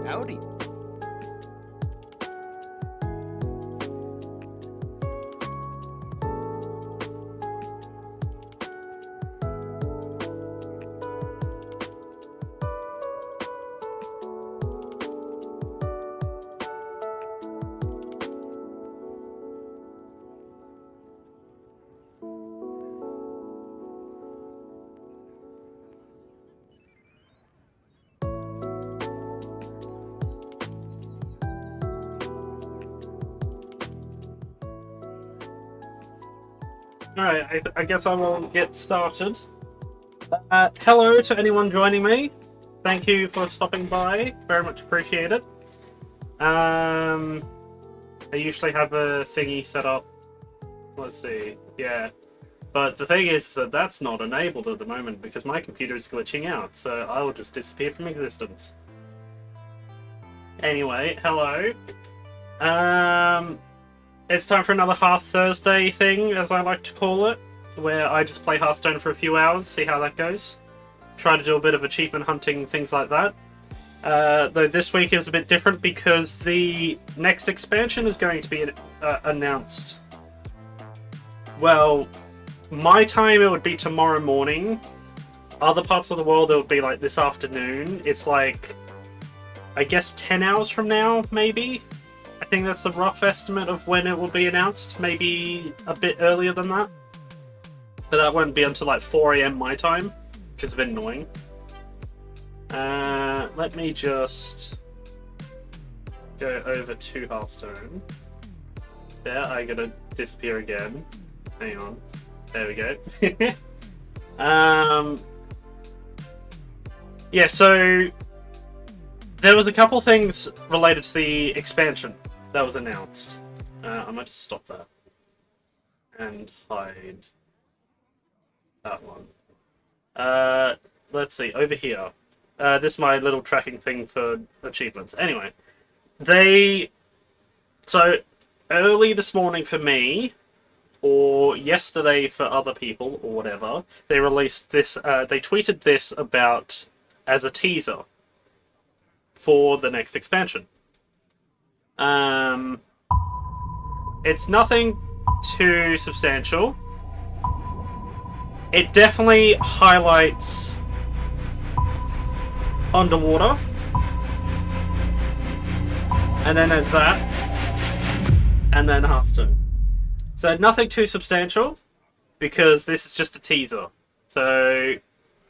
Howdy. Alright, I guess I will get started. Hello to anyone joining me. Thank you for stopping by. Very much appreciate it. I usually have a thingy set up. Let's see. Yeah. But the thing is that that's not enabled at the moment because my computer is glitching out, so I will just disappear from existence. Anyway, hello. It's time for another Hearth-ursday thing, as I like to call it, where I just play Hearthstone for a few hours, see how that goes. Try to do a bit of achievement hunting, things like that. Though this week is a bit different because the next expansion is going to be announced. Well, my time it would be tomorrow morning. Other parts of the world it would be like this afternoon. It's like, I guess 10 hours from now, maybe? I think that's the rough estimate of when it will be announced. Maybe a bit earlier than that. But that won't be until like 4 AM my time, which is a bit annoying. Let me just go over to Hearthstone. There, I gotta disappear again. Hang on. There we go. Yeah, so there was a couple things related to the expansion that was announced. I might just stop that and hide that one. Let's see, over here. This is my little tracking thing for achievements. Anyway, so early this morning for me, or yesterday for other people, or whatever, they released this, they tweeted this about as a teaser for the next expansion. It's nothing too substantial. It definitely highlights underwater. And then there's that. And then Hearthstone. So nothing too substantial, because this is just a teaser. So,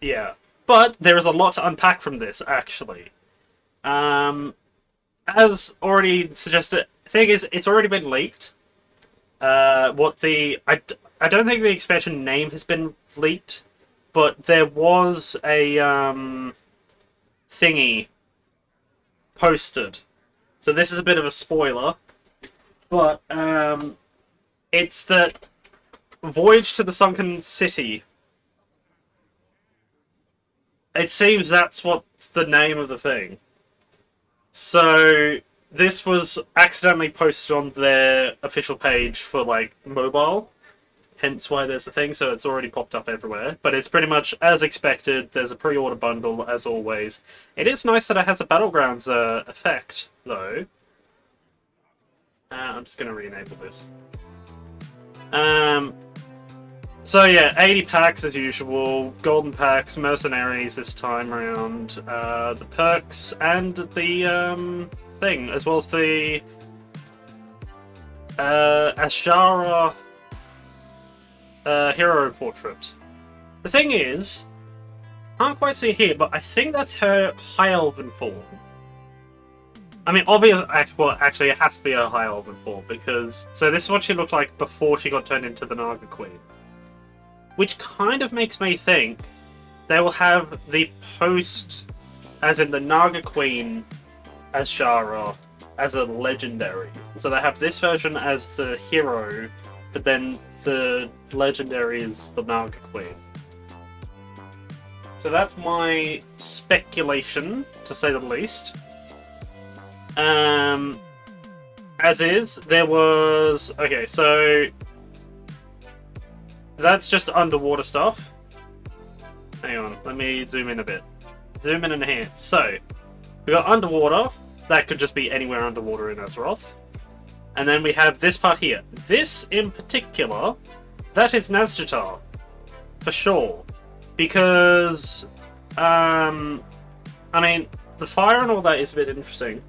yeah. But there is a lot to unpack from this, actually. As already suggested, the thing is, it's already been leaked. I don't think the expansion name has been leaked, but there was a thingy posted. So this is a bit of a spoiler, but it's that Voyage to the Sunken City. It seems that's what's the name of the thing. So this was accidentally posted on their official page for like mobile, hence why there's the thing, so it's already popped up everywhere. But it's pretty much as expected. There's a pre-order bundle as always. It is nice that it has a Battlegrounds effect though. I'm just going to re-enable this. So yeah, 80 packs as usual, golden packs, mercenaries this time around, the perks, and the thing, as well as the Ashara hero portrait. The thing is, I can't quite see it here, but I think that's her High Elven form. I mean, actually, it has to be a High Elven form, because... So this is what she looked like before she got turned into the Naga Queen. Which kind of makes me think they will have the post, as in the Naga Queen, as Shara, as a legendary. So they have this version as the hero, but then the legendary is the Naga Queen. So that's my speculation, to say the least. As is, there was... Okay, so... That's just underwater stuff. Hang on, let me zoom in a bit. Zoom in and enhance. So, we got underwater, that could just be anywhere underwater in Azeroth. And then we have this part here. This, in particular, that is Nazjatar. For sure. Because, I mean, the fire and all that is a bit interesting.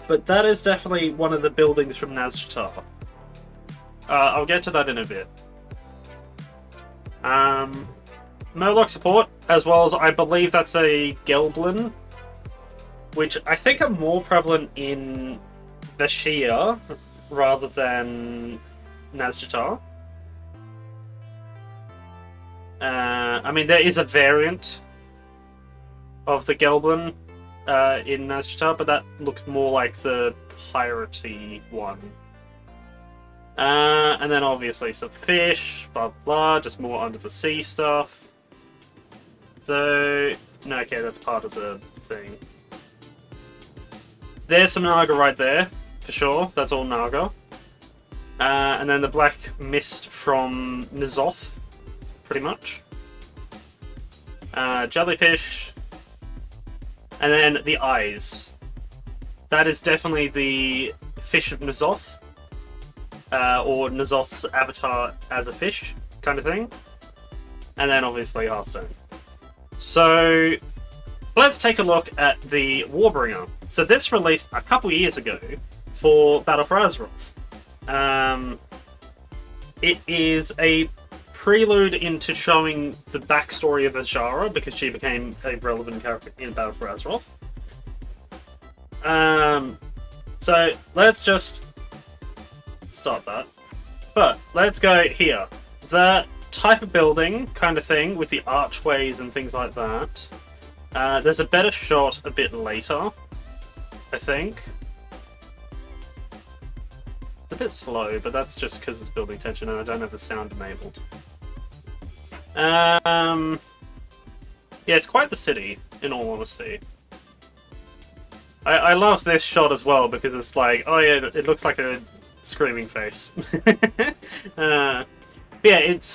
But that is definitely one of the buildings from Nazjatar. I'll get to that in a bit. Murloc support, as well as I believe that's a Gelblin, which I think are more prevalent in Vashia rather than Nazjatar. I mean, there is a variant of the Gelblin in Nazjatar, but that looks more like the piratey one. And then obviously some fish, blah blah, just more under the sea stuff. Though, no, okay, that's part of the thing. There's some Naga right there, for sure. That's all Naga. And then the black mist from N'Zoth, pretty much. Jellyfish. And then the eyes. That is definitely the fish of N'Zoth. Or N'Zoth's avatar as a fish, kind of thing. And then obviously Hearthstone. So, let's take a look at the Warbringer. So this released a couple years ago for Battle for Azeroth. It is a prelude into showing the backstory of Azshara, because she became a relevant character in Battle for Azeroth. So let's just start that. But let's go here. The type of building kind of thing with the archways and things like that. There's a better shot a bit later, I think. It's a bit slow, but that's just because it's building tension and I don't have the sound enabled. Yeah, it's quite the city, in all honesty. I love this shot as well because it's like, oh yeah, it looks like a screaming face. Yeah, it's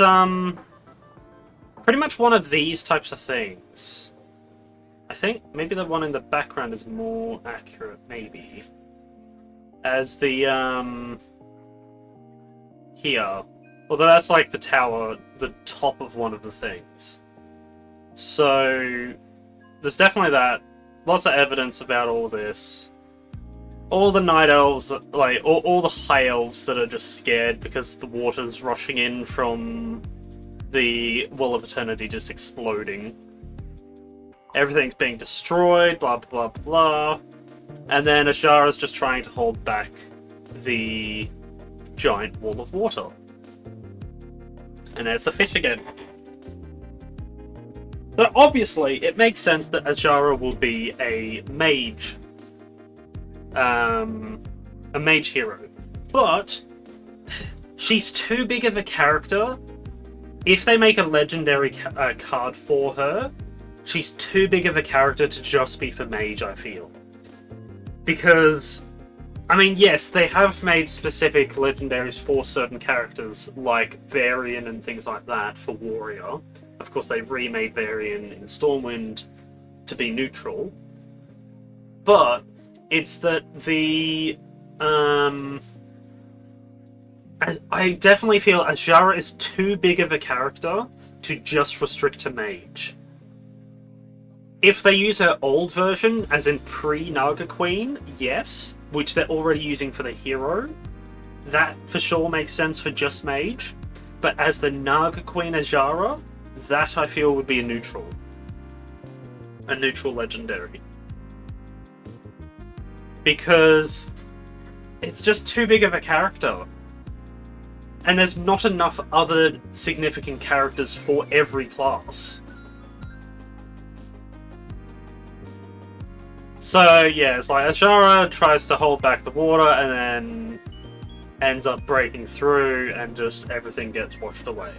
pretty much one of these types of things. I think maybe the one in the background is more accurate, maybe. As the here. Although that's like the tower, the top of one of the things. So there's definitely that. Lots of evidence about all this. All the night elves, like, all the high elves that are just scared because the water's rushing in from the Well of Eternity just exploding. Everything's being destroyed, blah, blah, blah, blah. And then Azshara's just trying to hold back the giant wall of water. And there's the fish again. So obviously, it makes sense that Azshara will be a mage. A mage hero. But she's too big of a character. If they make a legendary card for her, she's too big of a character to just be for mage, I feel. Because, I mean, yes, they have made specific legendaries for certain characters, like Varian and things like that, for Warrior. Of course, they remade Varian in Stormwind to be neutral. But it's that the... I definitely feel Azshara is too big of a character to just restrict to mage. If they use her old version, as in pre-Naga Queen, yes, which they're already using for the hero, that for sure makes sense for just mage. But as the Naga Queen Azshara, that I feel would be a neutral. A neutral legendary. Because it's just too big of a character. And there's not enough other significant characters for every class. So yeah, it's like Azshara tries to hold back the water and then ends up breaking through and just everything gets washed away.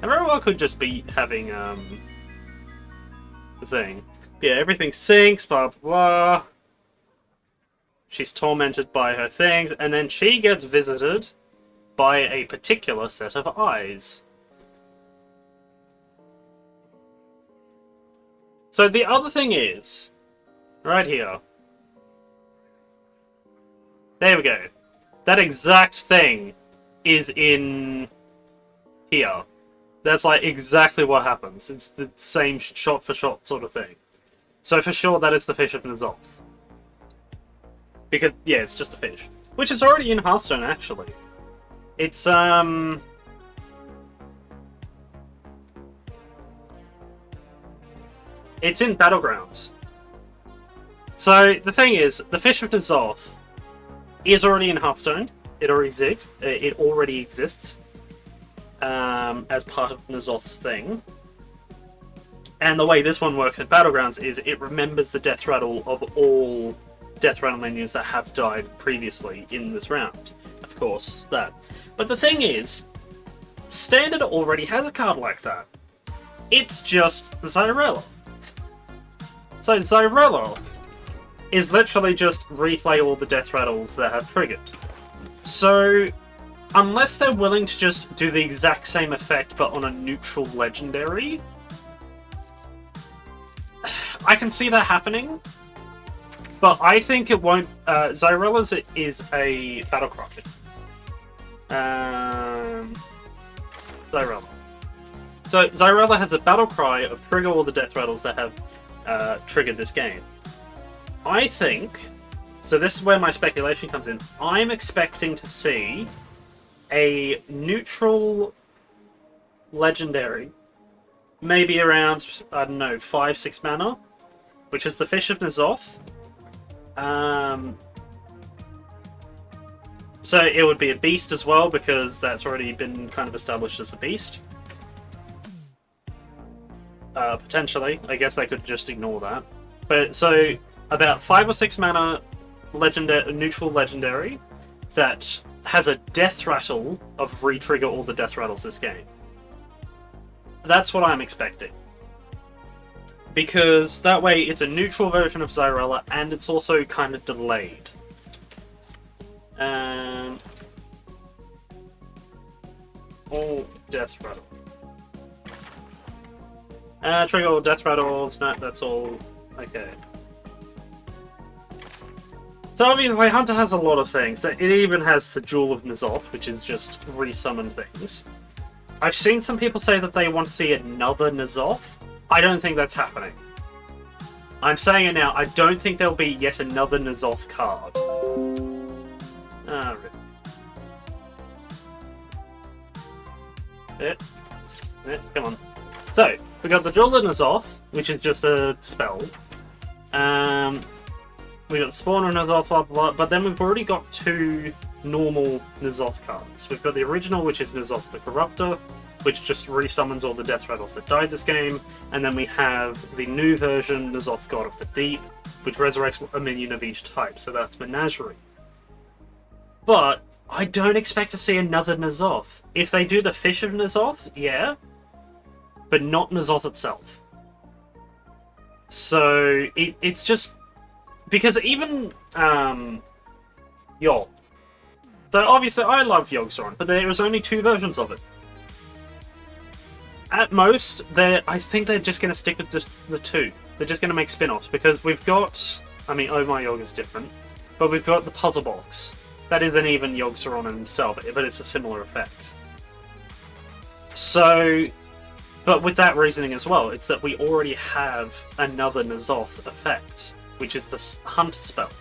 I very well could just be having the thing. Yeah, everything sinks, blah blah blah. She's tormented by her things, and then she gets visited by a particular set of eyes. So the other thing is, right here. There we go. That exact thing is in here. That's like exactly what happens. It's the same shot for shot sort of thing. So for sure that is the Fish of N'Zoth. Because, yeah, it's just a fish. Which is already in Hearthstone, actually. It's, it's in Battlegrounds. So, the thing is, the Fish of N'Zoth is already in Hearthstone. It already exists. As part of N'Zoth's thing. And the way this one works in Battlegrounds is it remembers the death rattle of all death rattle minions that have died previously in this round. Of course, that. But the thing is, Standard already has a card like that. It's just Xyrella. So Xyrella is literally just replay all the death rattles that have triggered. So, unless they're willing to just do the exact same effect but on a neutral legendary, I can see that happening. But I think it won't. Xyrella's is a battle cry. Xyrella. So Xyrella has a battle cry of trigger all the death rattles that have triggered this game. I think. So this is where my speculation comes in. I'm expecting to see a neutral legendary, maybe around, I don't know, 5-6 mana, which is the Fish of N'Zoth. So it would be a beast as well, because that's already been kind of established as a beast. Potentially. I guess I could just ignore that. But so, about 5 or 6 mana neutral legendary that has a death rattle of re-trigger all the death rattles this game. That's what I'm expecting. Because that way it's a neutral version of Xyrella and it's also kind of delayed. All death rattle. Trigger all death rattles. No, that's all. Okay. So obviously Hunter has a lot of things. It even has the Jewel of N'Zoth, which is just resummon things. I've seen some people say that they want to see another N'Zoth. I don't think that's happening. I'm saying it now, I don't think there'll be yet another N'Zoth card. Come on. So, we got the Jewel of N'Zoth, which is just a spell. We got the Spawn of N'Zoth, blah, blah, blah, but then we've already got 2 normal N'Zoth cards. We've got the original, which is N'Zoth the Corruptor, which just resummons all the death rattles that died this game, and then we have the new version, N'Zoth God of the Deep, which resurrects a minion of each type, so that's Menagerie. But I don't expect to see another N'Zoth. If they do the Fish of N'Zoth, yeah, but not N'Zoth itself. So it's just because even Yogg. So obviously I love Yogg-Saron, but there is only 2 versions of it. At most, I think they're just going to stick with the 2. They're just going to make spin-offs, because we've got... I mean, Oh My Yogg is different, but we've got the Puzzle Box. That isn't even Yogg-Saron himself, but it's a similar effect. So... But with that reasoning as well, it's that we already have another N'Zoth effect, which is the Hunter spell.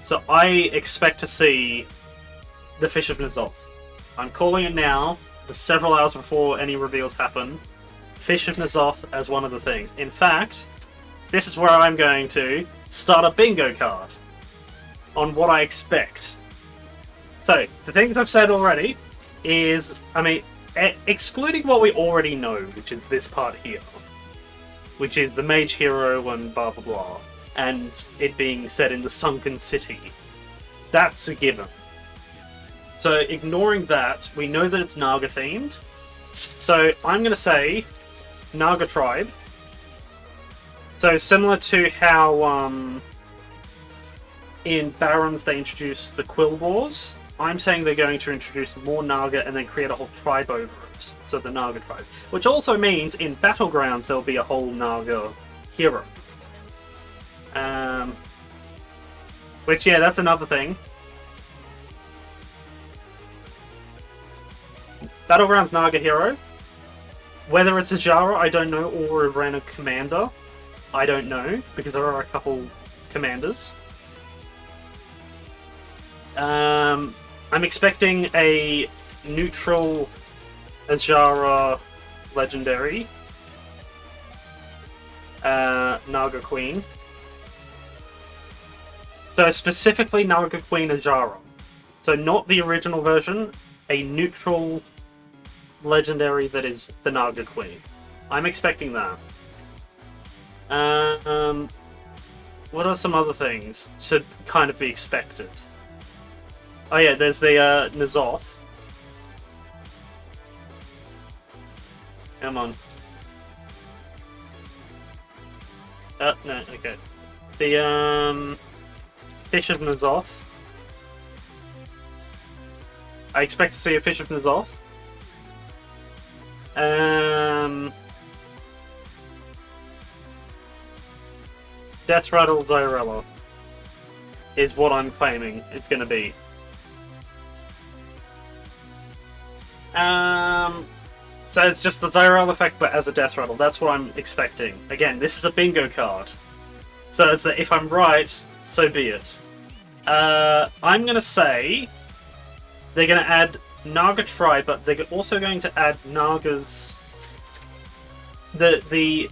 So I expect to see the Fish of N'Zoth. I'm calling it now, several hours before any reveals happen. Fish of N'Zoth as one of the things. In fact, this is where I'm going to start a bingo card on what I expect. So, the things I've said already is, I mean, excluding what we already know, which is this part here, which is the mage hero and blah blah blah, and it being set in the sunken city. That's a given. So ignoring that, we know that it's Naga themed. So I'm going to say Naga tribe. So similar to how in Barons they introduced the Quill Wars, I'm saying they're going to introduce more Naga and then create a whole tribe over it. So the Naga tribe. Which also means in Battlegrounds there'll be a whole Naga hero. Which, yeah, that's another thing. Battlegrounds Naga hero. Whether it's a Jara, I don't know, or a random commander, I don't know, because there are a couple commanders. I'm expecting a neutral Azara legendary Naga Queen. So specifically Naga Queen Azara. So not the original version, a neutral legendary that is the Naga Queen. I'm expecting that. What are some other things to kind of be expected? Oh yeah, there's the N'Zoth. Come on. No, okay. The Fish of N'Zoth. I expect to see a Fish of N'Zoth. Death Rattle Zyrella is what I'm claiming it's going to be. So it's just the Zyrella effect, but as a Death Rattle. That's what I'm expecting. Again, this is a bingo card. So it's that if I'm right, so be it. I'm going to say they're going to add Naga Tribe, but they're also going to add Naga's... The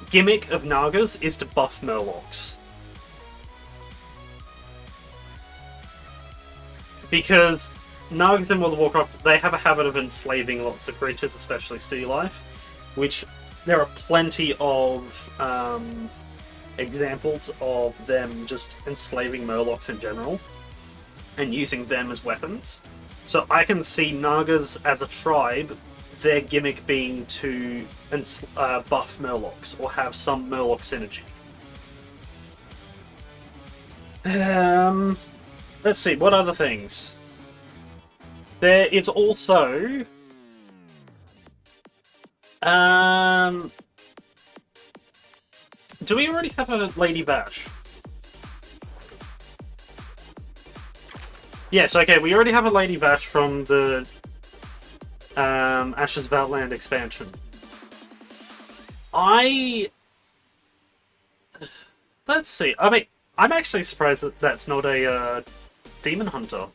gimmick of Nagas is to buff Murlocs. Because Nagas in World of Warcraft, they have a habit of enslaving lots of creatures, especially sea life, which there are plenty of examples of them just enslaving Murlocs in general and using them as weapons. So I can see Nagas as a tribe, their gimmick being to buff Murlocs or have some Murloc synergy. Let's see, what other things? There is also... do we already have a Lady Bash? Yes, okay, we already have a Lady Bash from the Ashes of Outland expansion. Let's see, I mean, I'm actually surprised that that's not a Demon Hunter.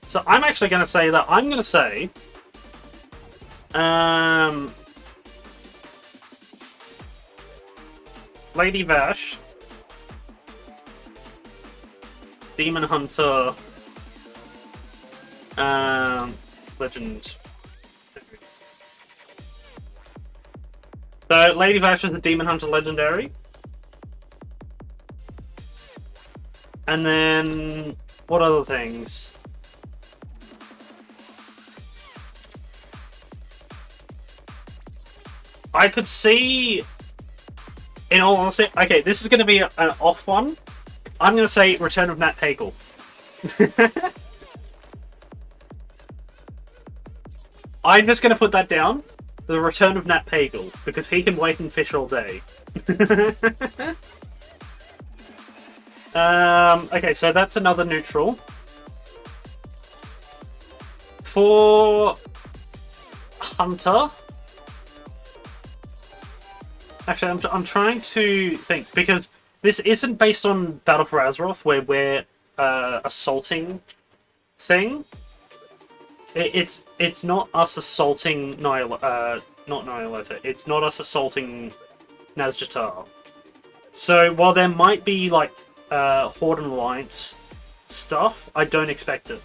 So I'm actually going to say that I'm going to say Lady Vash, Demon Hunter, Legend. So Lady Vash is the Demon Hunter Legendary. And then what other things? I could see, in all honesty, okay, this is going to be an off one. I'm going to say Return of Nat Hagel. I'm just going to put that down. The Return of Nat Hagel, because he can wait and fish all day. Okay, so that's another neutral. For Hunter... Actually, I'm trying to think, because this isn't based on Battle for Azeroth, where we're assaulting thing. It's not us assaulting not Nihilotha. It's not us assaulting Nazjatar. So while there might be like Horde and Alliance stuff, I don't expect it.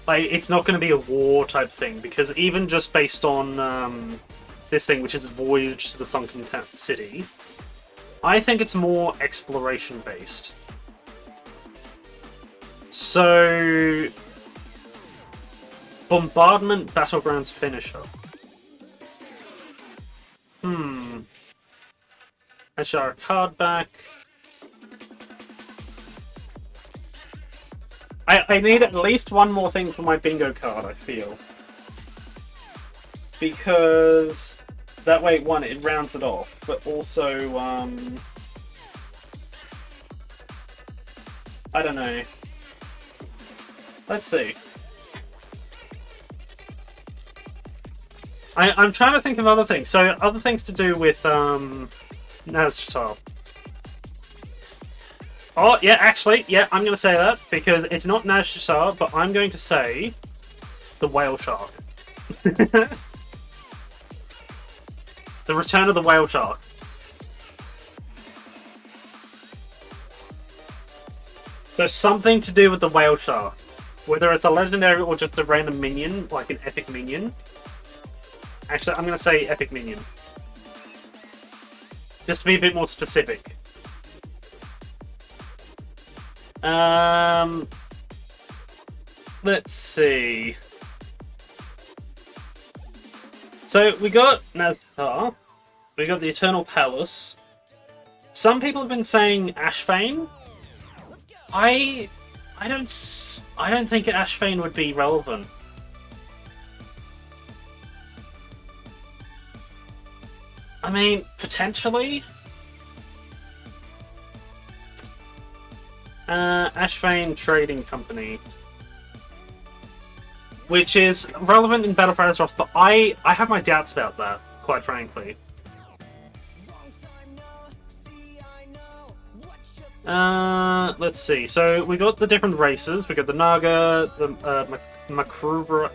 Like, it's not going to be a war type thing, because even just based on this thing, which is Voyage to the Sunken City, I think it's more exploration based. So, Bombardment Battlegrounds Finisher. I show our card back. I need at least one more thing for my bingo card, I feel. Because that way, one, it rounds it off, but also, I don't know. Let's see. I'm trying to think of other things. So, other things to do with, Nazjatar. Oh, yeah, actually, yeah, I'm going to say that, because it's not Nazjatar, but I'm going to say the whale shark. The return of the whale shark. So something to do with the whale shark. Whether it's a legendary or just a random minion, like an epic minion. Actually, I'm going to say epic minion. Just to be a bit more specific. Let's see. So we got Nazjatar. We got the Eternal Palace. Some people have been saying Ashfane. I don't think Ashfane would be relevant. I mean, potentially. Ashfane Trading Company. Which is relevant in Battle for Azeroth, but I have my doubts about that, quite frankly. Let's see. So we got the different races. We got the Naga, the Makrura,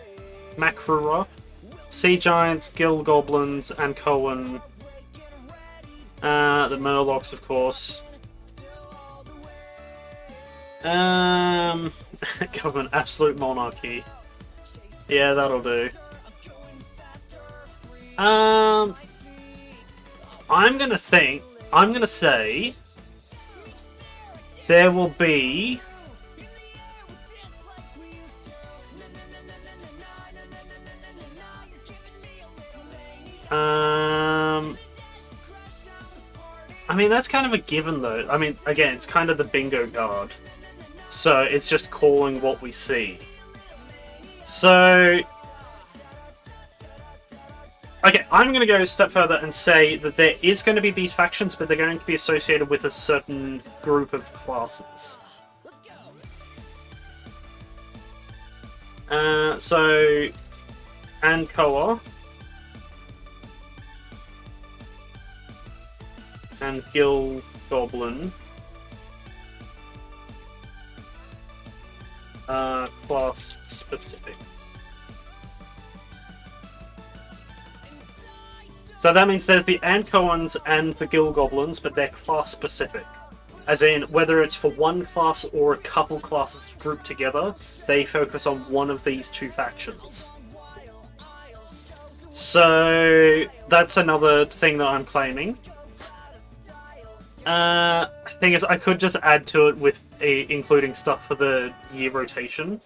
Sea Giants, Guild Goblins, and Cohen. The Murlocs, of course. Government, Absolute Monarchy. Yeah, that'll do. I'm gonna say there will be I mean, that's kind of a given, though. I mean, again, it's kind of the bingo card. So, it's just calling what we see. So... Okay, I'm going to go a step further and say that there is going to be these factions, but they're going to be associated with a certain group of classes. So... Ankoa. And Guild Goblin. Class specific. So that means there's the Ankoans and the Guild Goblins, but they're class specific. As in, whether it's for one class or a couple classes grouped together, they focus on one of these two factions. So that's another thing that I'm claiming. Thing is, I could just add to it with including stuff for the year rotation.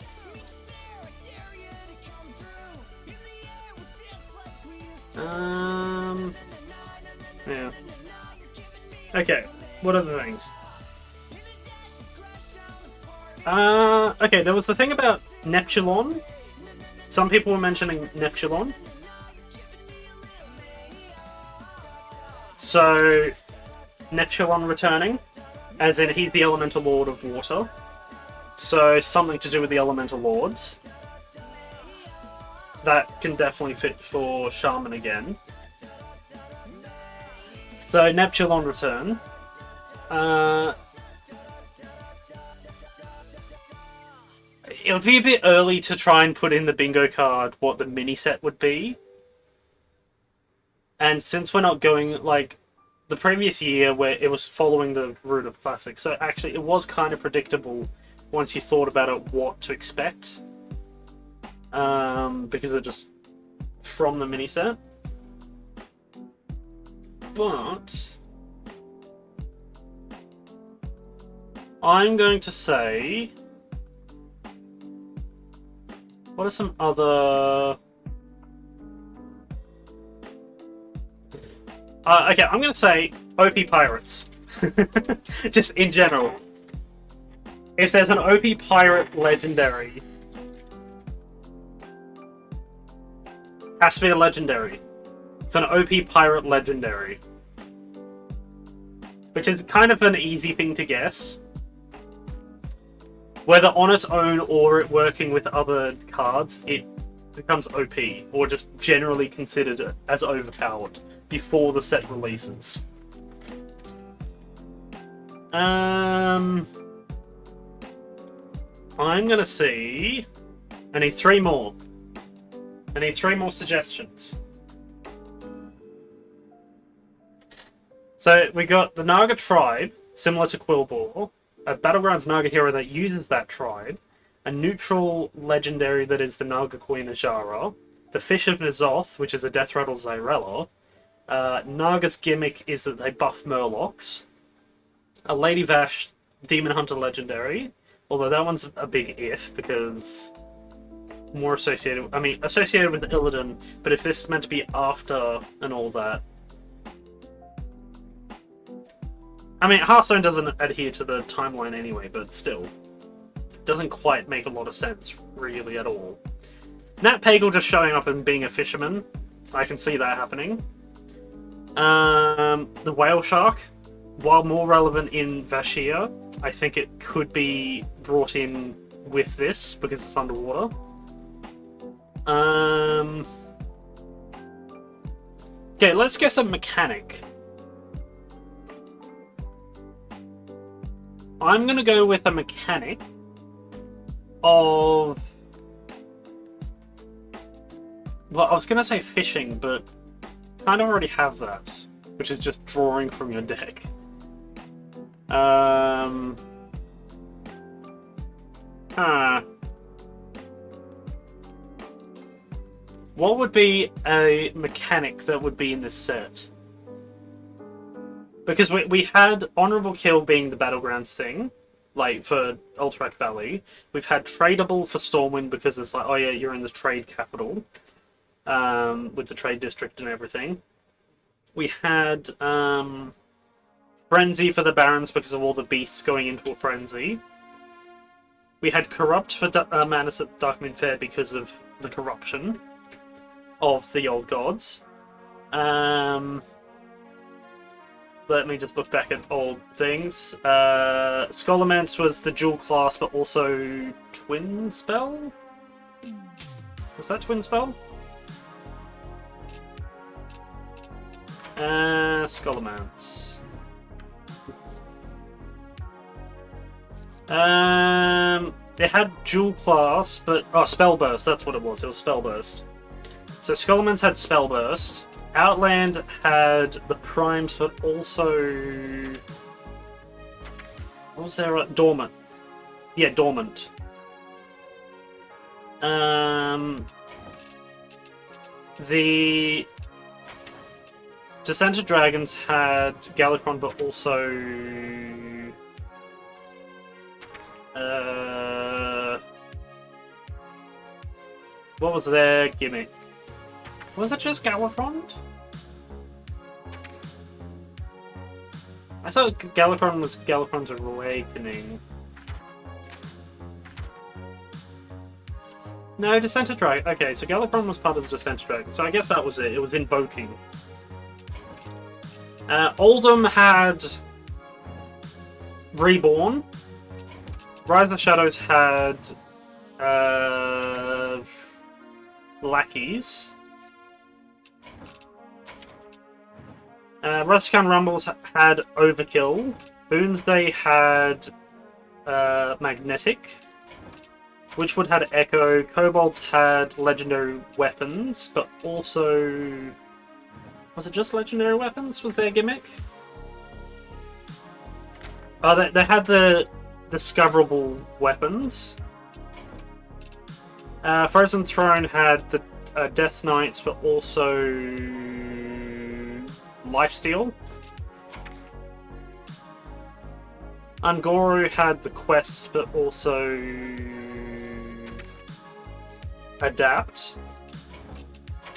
Yeah. Okay, what are the things? Okay, there was the thing about Neptulon. Some people were mentioning Neptulon. So... Neptulon returning, as in he's the Elemental Lord of Water. So something to do with the Elemental Lords. That can definitely fit for Shaman again. So Neptulon return. It would be a bit early to try and put in the bingo card what the mini set would be. And since we're not going, like, the previous year where it was following the route of Classic, so actually it was kind of predictable once you thought about it what to expect. Because they're just from the mini set. But I'm going to say, what are some other... okay, I'm going to say OP Pirates. Just in general. if there's an OP pirate legendary, has to be a legendary. It's an OP pirate legendary. Which is kind of an easy thing to guess. Whether on its own or it working with other cards, it becomes OP, or just generally considered as overpowered before the set releases. I'm gonna see. I need 3 more. I need 3 more suggestions. So we got the Naga tribe, similar to Quillbore, a Battlegrounds Naga hero that uses that tribe, a neutral legendary that is the Naga Queen Azara, the Fish of N'Zoth, which is a Death Rattle Zyrella. Naga's gimmick is that they buff Murlocs. A Lady Vash Demon Hunter legendary, although that one's a big if because more associated with Illidan, but if this is meant to be after and all that. I mean, Hearthstone doesn't adhere to the timeline anyway, but still. Doesn't quite make a lot of sense, really, at all. Nat Pagle just showing up and being a fisherman. I can see that happening. The Whale Shark, while more relevant in Vashia, I think it could be brought in with this, because it's underwater. Okay, let's guess a mechanic. I'm gonna go with a mechanic of... Well, I was gonna say fishing, but kind of already have that, which is just drawing from your deck. What would be a mechanic that would be in this set? Because we had Honorable Kill being the Battlegrounds thing, like for Alterac Valley. We've had Tradable for Stormwind because it's like, oh yeah, you're in the trade capital, with the trade district and everything. We had Frenzy for the Barons because of all the beasts going into a frenzy. We had Corrupt for Manus at Darkmoon Fair because of the corruption of the old gods. Let me just look back at old things. Scholarmance was the dual class, but also Twin Spell? Was that Twin Spell? Scholarmance. It had dual class, but... Oh, Spell Burst, that's what it was. It was Spell Burst. So Scholarmance had Spell Burst. Outland had the primes, but also... What was there? Dormant. Yeah, Dormant. The Descended Dragons had Galakron, but also... what was their gimmick? Was it just Galakron? I thought Galakron was Galakron's Awakening. No, Descent of Dragon. Okay, so Galakron was part of the Descent of Dragon, so I guess that was it. It was Invoking. Oldham had Reborn. Rise of Shadows had Lackeys. Rusticon Rumbles had Overkill. Boomsday had Magnetic. Witchwood had Echo. Kobolds had Legendary Weapons, but also... Was it just Legendary Weapons was their gimmick? Oh, they had the Discoverable Weapons. Frozen Throne had the Death Knights, but also Lifesteal. Ungoru had the quests, but also Adapt.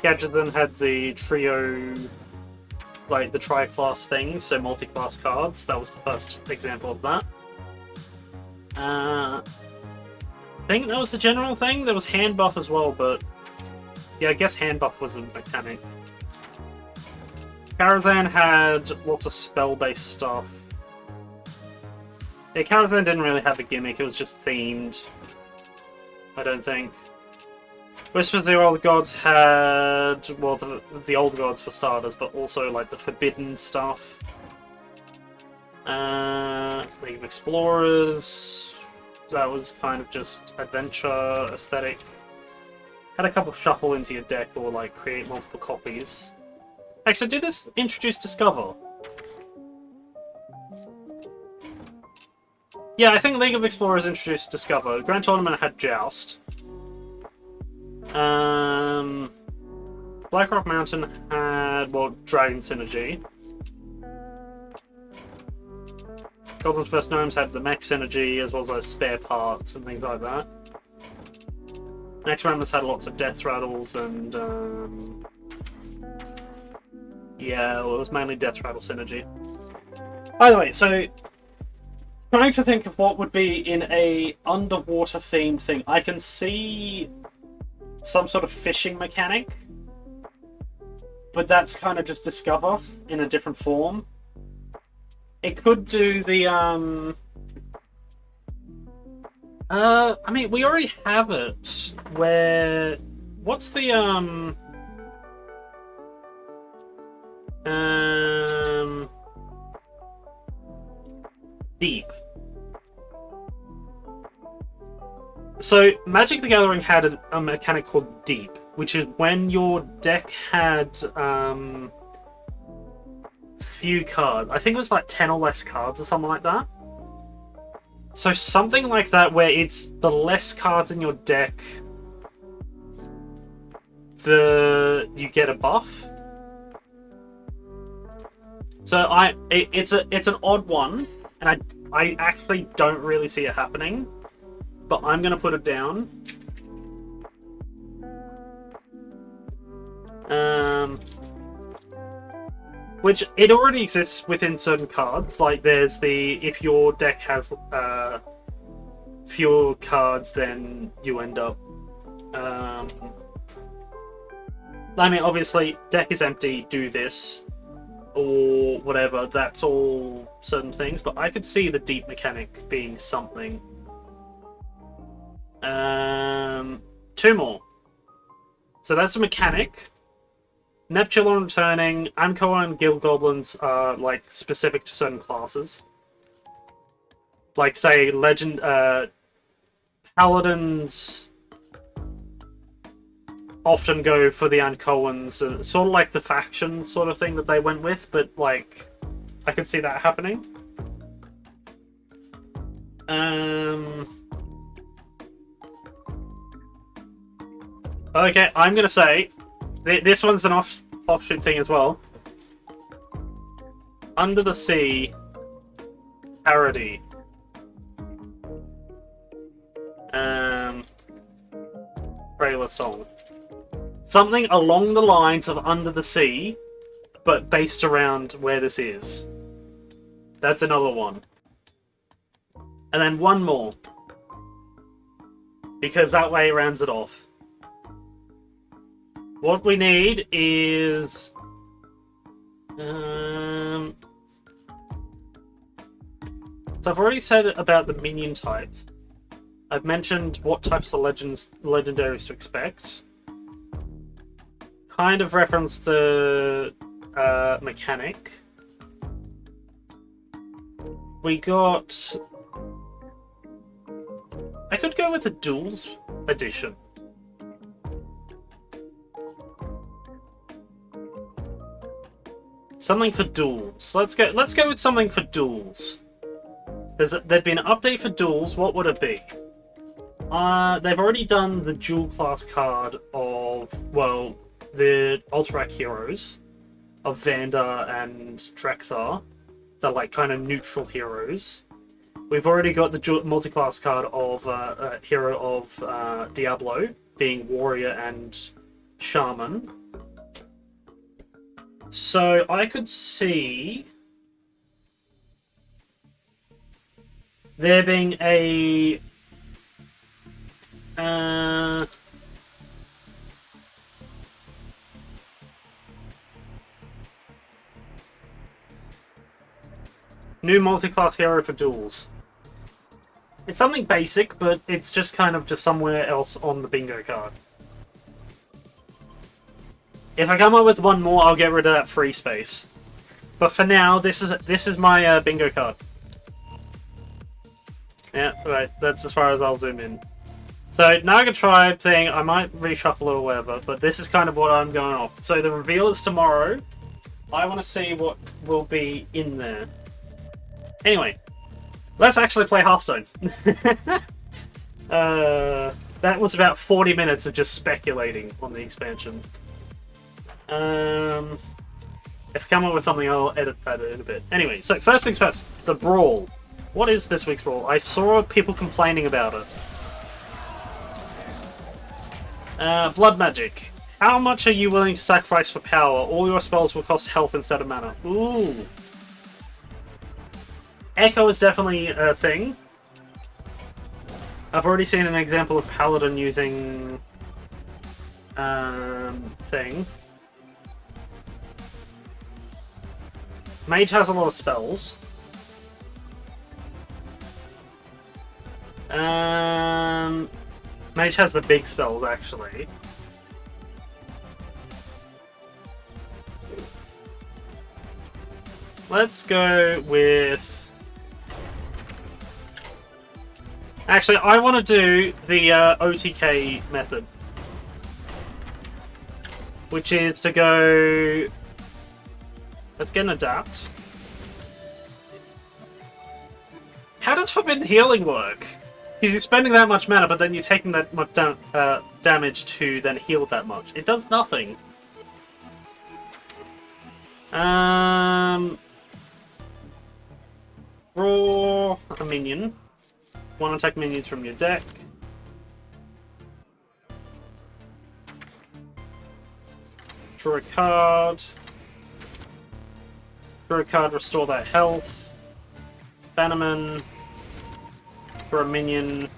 Gadgeton had the trio, like the tri-class things, so multi-class cards. That was the first example of that. I think that was the general thing. There was hand buff as well, but yeah, I guess hand buff was a mechanic. Karazhan had lots of spell-based stuff. Yeah, Karazhan didn't really have a gimmick, it was just themed. I don't think. Whispers of the Old Gods had, well, the Old Gods for starters, but also like the forbidden stuff. League of Explorers, that was kind of just adventure aesthetic. Had a couple shuffle into your deck or like create multiple copies. Actually, did this introduce Discover? Yeah, I think League of Explorers introduced Discover. Grand Tournament had Joust. Blackrock Mountain had, well, Dragon Synergy. Goblin's First Gnomes had the mech synergy, as well as spare parts and things like that. Next Ramblers had lots of death rattles and, yeah, well, it was mainly death rattle synergy. By the way, so trying to think of what would be in a underwater themed thing. I can see some sort of fishing mechanic, but that's kind of just Discover in a different form. It could do the, I mean, we already have it, where, what's the, Deep. So, Magic the Gathering had a mechanic called Deep, which is when your deck had, few cards. I think it was like 10 or less cards or something like that. So something like that where it's the less cards in your deck, you get a buff. So it's an odd one, and I actually don't really see it happening, but I'm gonna put it down. Which, it already exists within certain cards. Like, there's the, if your deck has fewer cards, then you end up... I mean, obviously, deck is empty, do this, or whatever. That's all certain things, but I could see the Deep mechanic being something. 2 more. So that's a mechanic. Neptulon returning, Ankoa and Guild Goblins are, like, specific to certain classes. Like, say, Legend, Paladins often go for the Ankoans, sort of like the faction sort of thing that they went with, but, like, I could see that happening. Okay, I'm gonna say... This one's an offshoot thing as well. Under the Sea parody. Trailer song. Something along the lines of Under the Sea, but based around where this is. That's another one. And then one more. Because that way it rounds it off. What we need is... So I've already said about the minion types. I've mentioned what types of legendaries to expect. Kind of referenced the mechanic. We got... I could go with the Duels edition. Something for Duels. Let's go with something for Duels. There'd be an update for Duels. What would it be? They've already done the dual class card of, well, the Alterac heroes of Vander and Drekthar. They're like kind of neutral heroes. We've already got the multi-class card of hero of Diablo, being warrior and shaman. So I could see there being a new multi-class hero for duels. It's something basic, but it's just kind of just somewhere else on the bingo card. If I come up with one more, I'll get rid of that free space. But for now, this is my bingo card. Yeah, right. That's as far as I'll zoom in. So Naga Tribe thing, I might reshuffle it or whatever, but this is kind of what I'm going off. So the reveal is tomorrow. I want to see what will be in there. Anyway, let's actually play Hearthstone. That was about 40 minutes of just speculating on the expansion. If I come up with something, I'll edit that in a bit. Anyway, so first things first, the Brawl. What is this week's Brawl? I saw people complaining about it. Blood Magic. How much are you willing to sacrifice for power? All your spells will cost health instead of mana. Ooh. Echo is definitely a thing. I've already seen an example of Paladin using thing. Mage has a lot of spells. Mage has the big spells, actually. Let's go with... Actually, I want to do the OTK method. Which is to go... Let's get an Adapt. How does Forbidden Healing work? He's expending that much mana, but then you're taking that much damage to then heal that much. It does nothing. Draw a minion. One attack minions from your deck. Draw a card. Draw a card, restore that health. Bannerman. For a minion.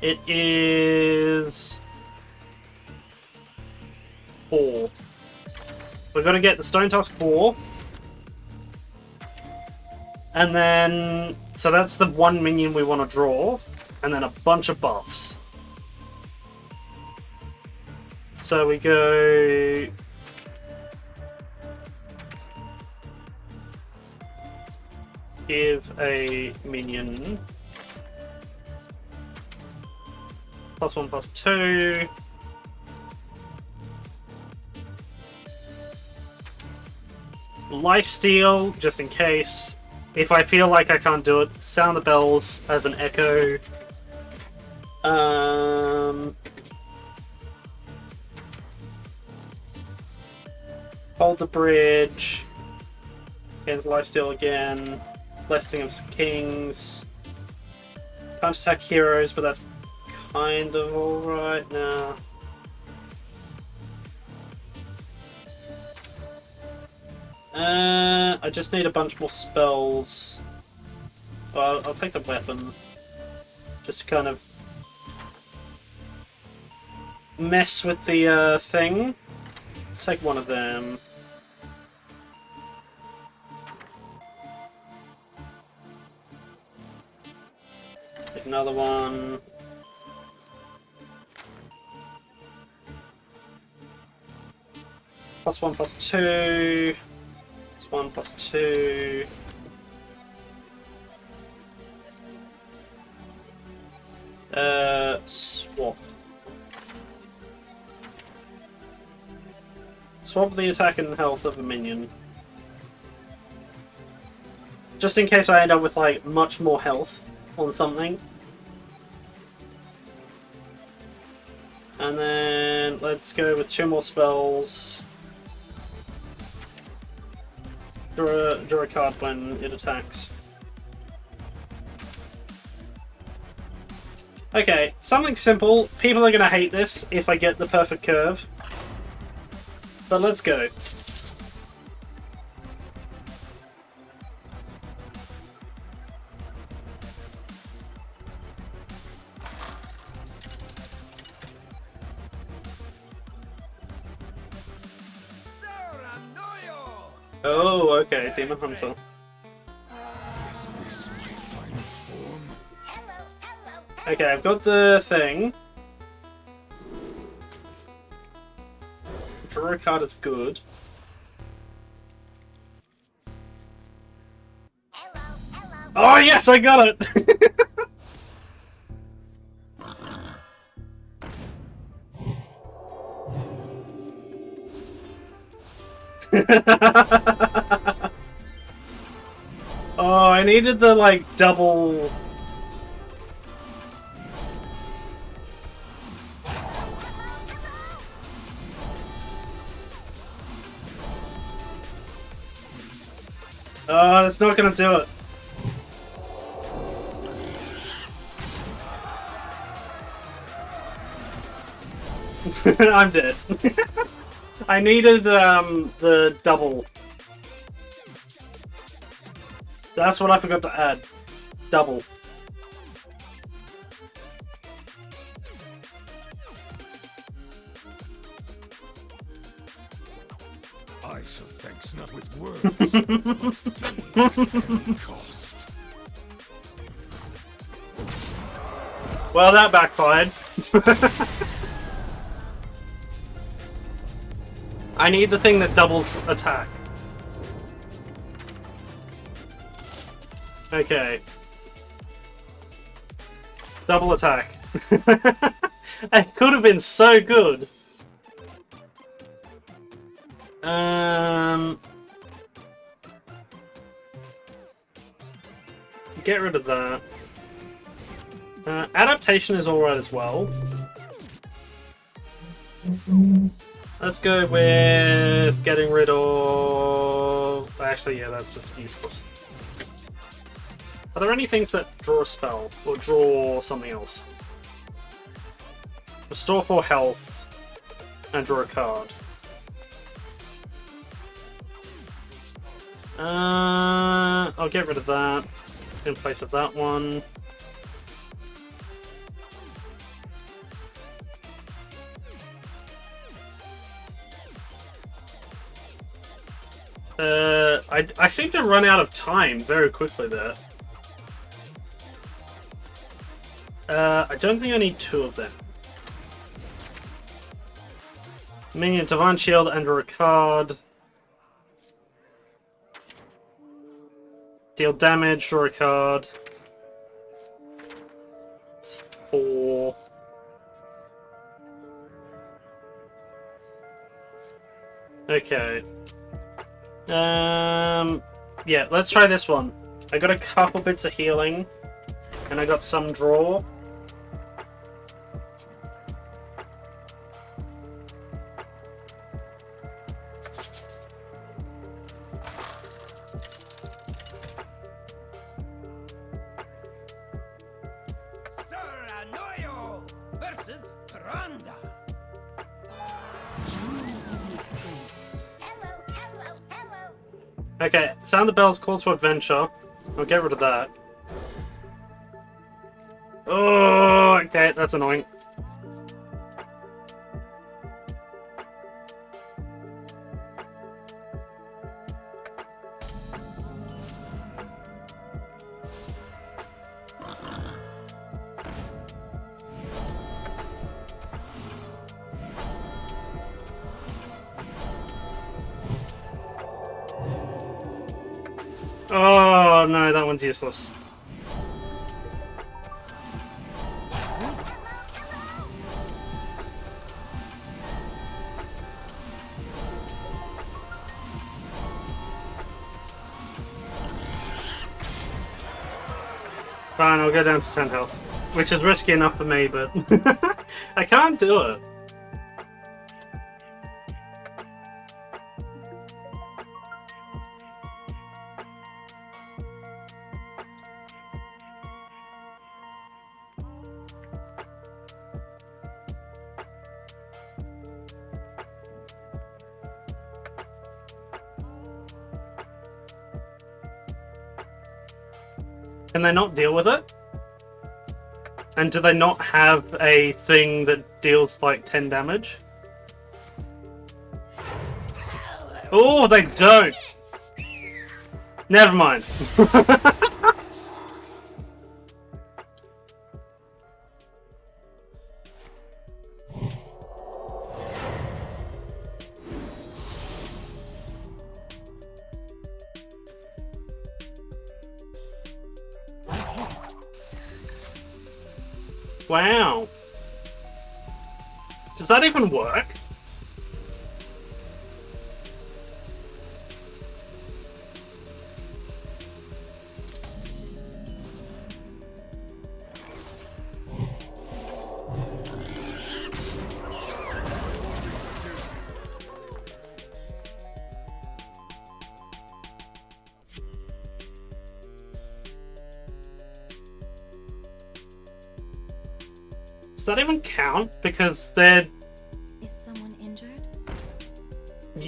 It is 4. We're gonna get the Stone Tusk Boar. And then, so that's the one minion we want to draw. And then a bunch of buffs. So we go... Give a minion +1, +2. Lifesteal, just in case. If I feel like I can't do it, sound the bells as an echo. Hold the bridge. Against lifesteal again. Blessing of Kings. Can't attack heroes, but that's kind of alright now. I just need a bunch more spells. Well, I'll take the weapon. Just to kind of mess with the thing. Let's take one of them. Take another one. +1, +2. +1, +2. Swap. Swap the attack and health of a minion. Just in case I end up with like much more health on something. And then let's go with 2 more spells. Draw a card when it attacks. Okay, something simple. People are gonna hate this if I get the perfect curve. But let's go. Oh, okay, Demon Hunter. Is this my final form? Okay, I've got the thing. Draw a card is good. Oh yes, I got it! Oh, I needed the, like, double... Oh, that's not gonna do it. I'm dead. I needed, the double. That's what I forgot to add. Double. I shall thanks not with words. Cost. Well, that backfired. I need the thing that doubles attack. Okay. Double attack. It could have been so good. Get rid of that. Adaptation is alright as well. Let's go with getting rid of... Actually, yeah, that's just useless. Are there any things that draw a spell? Or draw something else? Restore 4 health. And draw a card. I'll get rid of that. In place of that one. I seem to run out of time very quickly there. I don't think I need 2 of them. Minion, Divine Shield, and draw a card. Deal damage, draw a card. It's 4. Okay. Yeah, let's try this one. I got a couple bits of healing, and I got some draw. Okay, sound the bells, call to adventure. I'll get rid of that. Oh, okay, that's annoying. Oh no, that one's useless. Fine, I'll go down to 10 health. Which is risky enough for me, but I can't do it. Can they not deal with it? And do they not have a thing that deals like 10 damage? Oh, they don't! Never mind. Wow. Does that even work? Does that even count? Because they're Is someone injured?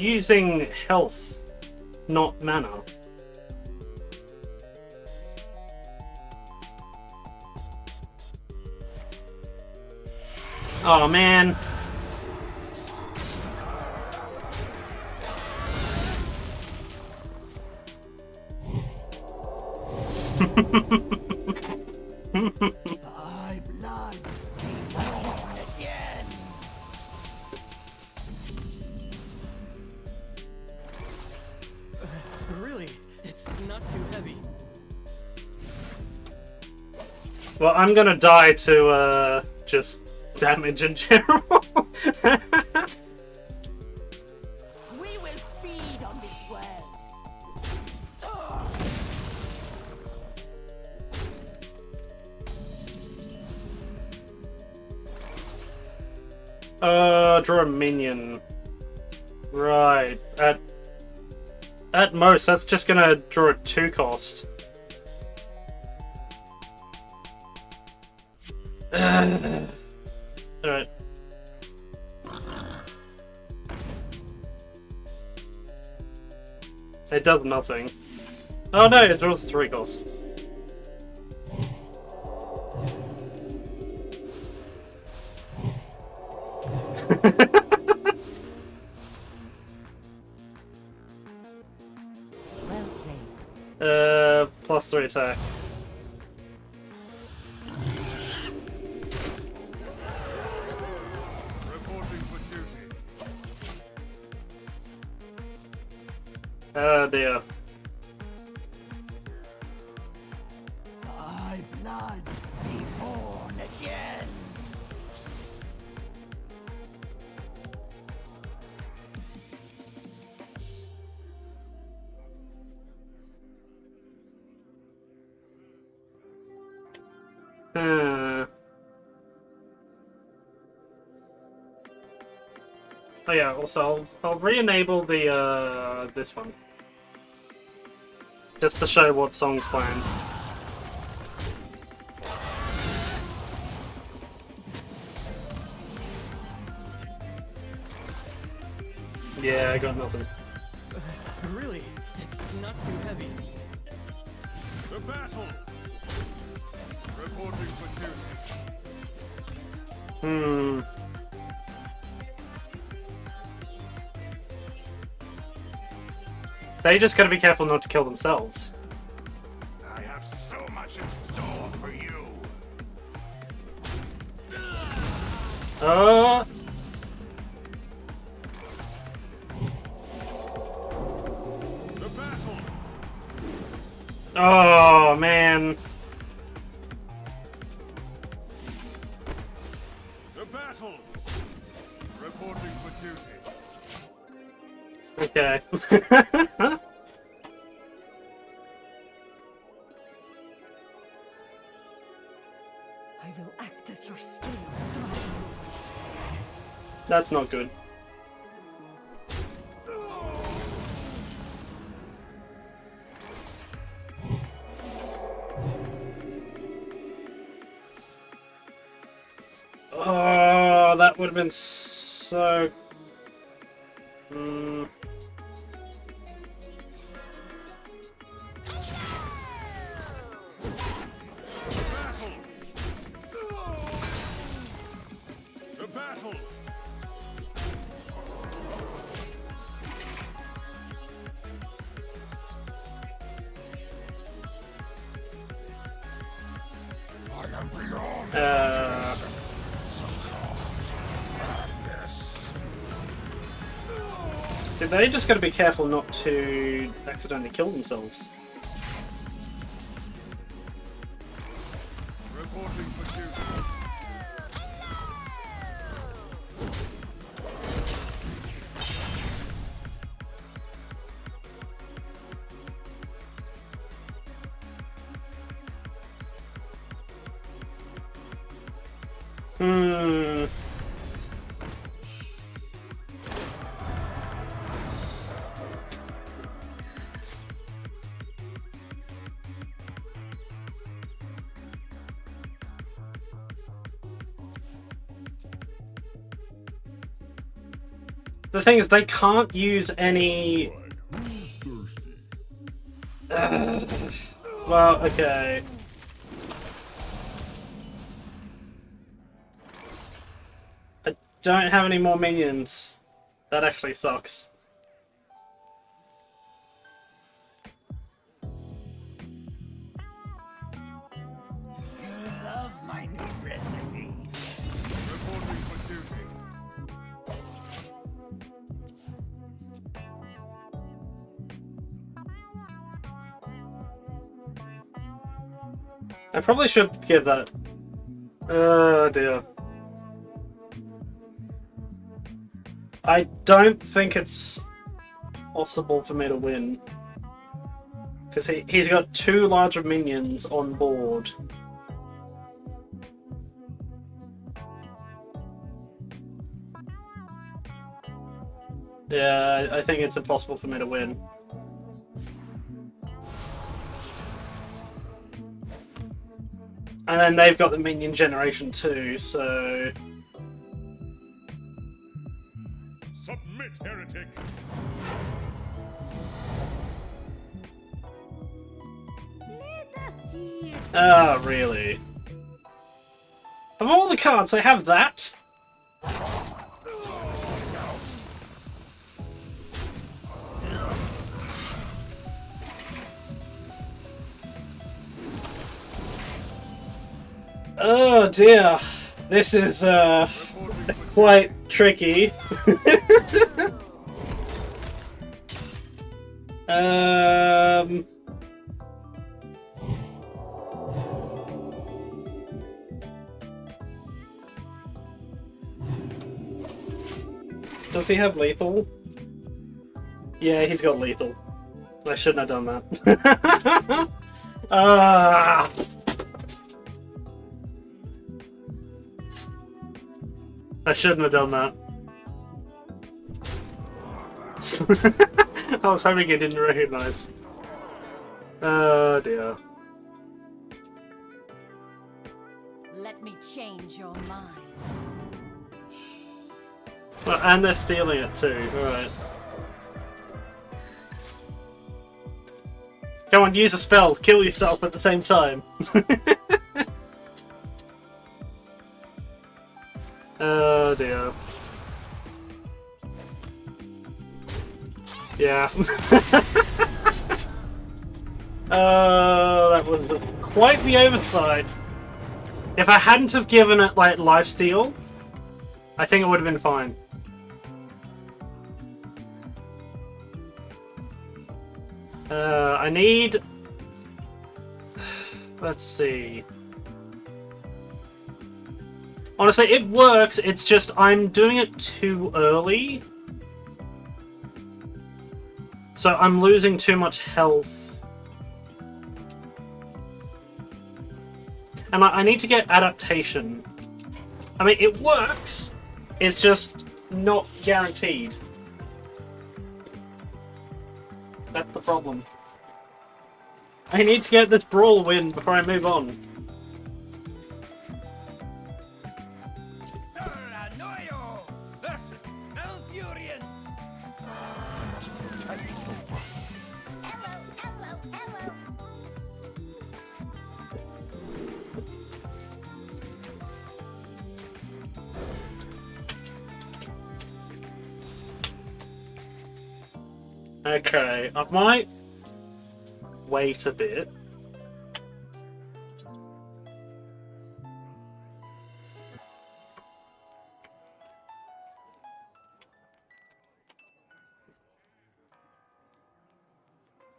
using health, not mana. Oh man. Thy blood be born again. Really? It's not too heavy. Well, I'm gonna die to just damage in general. We will feed on this world. Draw a minion. Right. At most, that's just gonna draw a 2 cost. Alright. It does nothing. Oh no, it draws 3 costs. Well played. +3 attack. Reporting for duty. Oh dear. Thy blood be born again. Oh yeah, also I'll re-enable the this one. Just to show what song's playing. Yeah, I got nothing. Really? It's not too heavy. The battle. Reporting for duty. They just gotta be careful not to kill themselves. I have so much in store for you. The battle. Oh man. The battle. Reporting for duty. Okay. I will act as your skin. That's not good. Oh, that would have been so... The battle. See, they just got to be careful not to accidentally kill themselves. Reporting for duty. Hmm. The thing is, they can't use any... Well, okay. I don't have any more minions. That actually sucks. Love my new recipe. Reporting for duty. I probably should give that. Oh dear. I don't think it's possible for me to win. Because he's got two larger minions on board. Yeah, I think it's impossible for me to win. And then they've got the minion generation too, so... Submit, heretic. Let us see. Ah, really? Of all the cards, they have that? Oh dear, this is quite tricky. Does he have lethal? Yeah, he's got lethal. I shouldn't have done that. Ah. I shouldn't have done that. I was hoping he didn't recognize. Oh dear. Let me change your mind. Well, and they're stealing it too, alright. Come on, use a spell, kill yourself at the same time. Oh dear. Yeah. Oh, that was quite the oversight. If I hadn't have given it, like, lifesteal, I think it would have been fine. I need... Let's see... Honestly, it works, it's just I'm doing it too early. So I'm losing too much health. And I need to get adaptation. I mean, it works, it's just not guaranteed. That's the problem. I need to get this brawl win before I move on. Okay, I might wait a bit.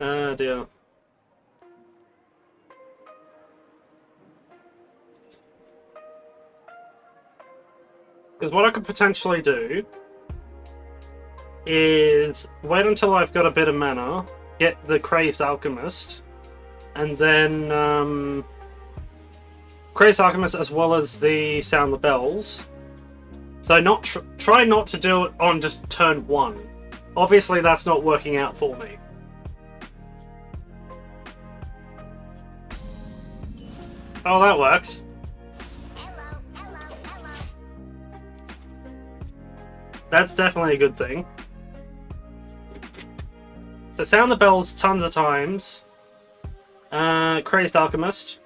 Oh dear. Because what I could potentially do is wait until I've got a bit of mana, get the Crazed Alchemist, and then Crazed Alchemist as well as the Sound the Bells. So not try not to do it on just turn 1. Obviously that's not working out for me. Oh, that works. That's definitely a good thing. So Sound the Bells tons of times. Crazed Alchemist.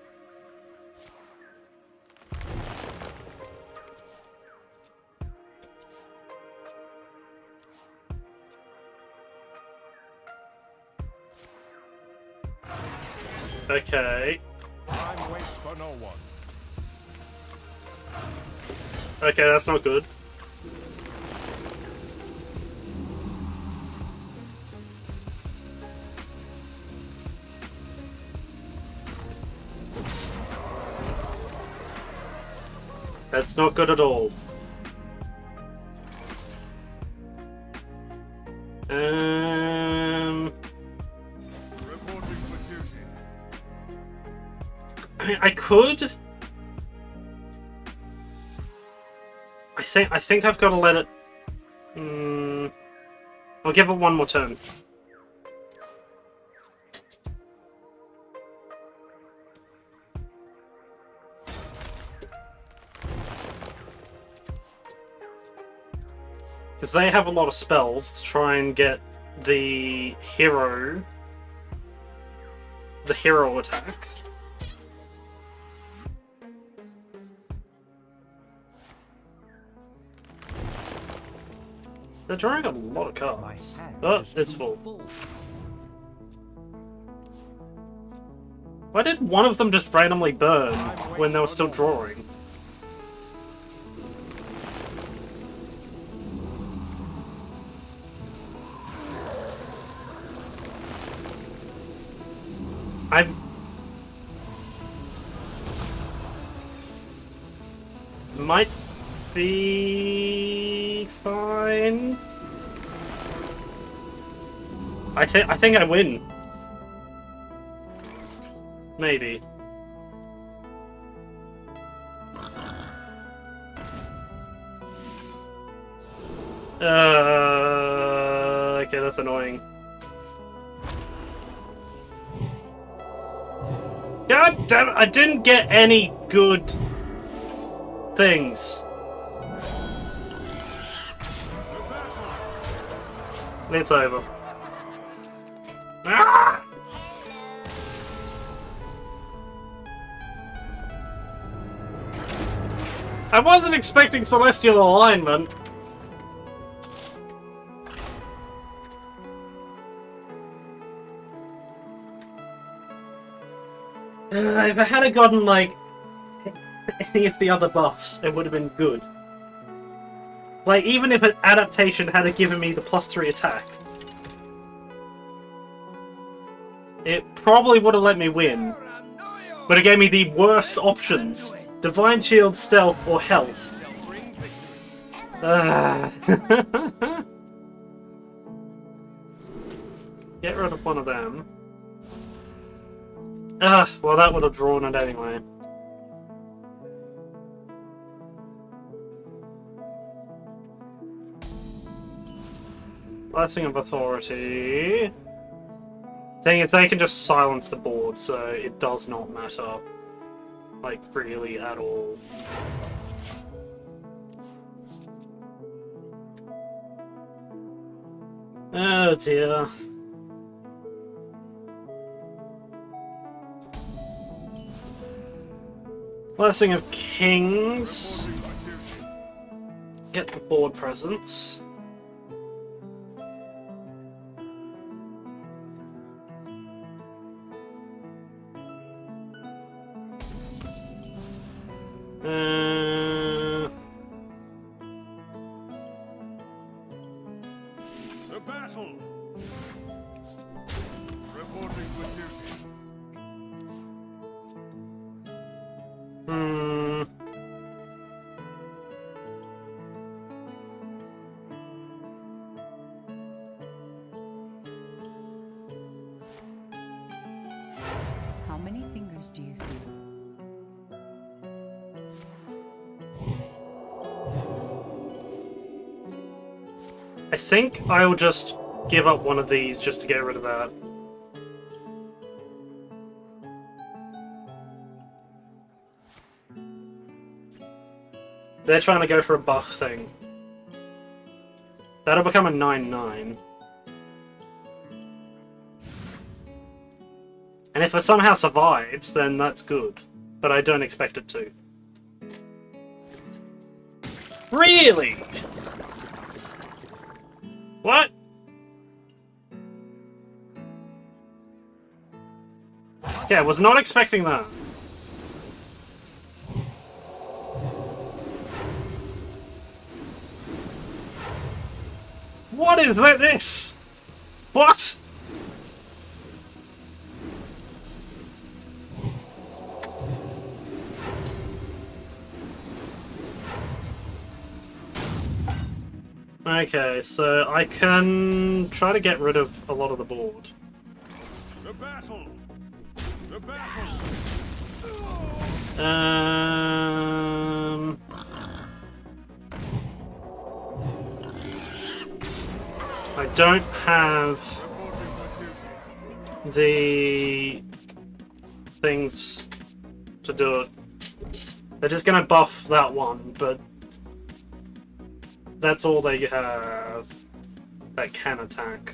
Okay. Time waits for no one. Okay, that's not good. That's not good at all. Reporting for duty. I could. I think I've got to let it. I'll give it one more turn. Because they have a lot of spells to try and get the hero attack. They're drawing a lot of cards. Oh, it's full. Why did one of them just randomly burn when they were still drawing? Might be fine. I think I win. Maybe. Okay, that's annoying. God damn it, I didn't get any good things. It's over. Ah! I wasn't expecting Celestial Alignment. If I had gotten, like, any of the other buffs, it would have been good. Like, even if an adaptation had given me the +3 attack, it probably would have let me win. But it gave me the worst options. Divine Shield, Stealth, or Health. Get rid of one of them. Well that would have drawn it anyway. Blessing of Authority. Thing is, they can just silence the board, so it does not matter. Like, really at all. Oh dear. Blessing of Kings. Get the board presence. The battle. I think I will just give up one of these just to get rid of that. They're trying to go for a buff thing. That'll become a 9/9. And if it somehow survives, then that's good. But I don't expect it to. Really? What? Yeah, I was not expecting that. What is this? What? Okay, so I can try to get rid of a lot of the board. The battle! The battle! I don't have the things to do it. They're just gonna buff that one, but that's all they have that can attack.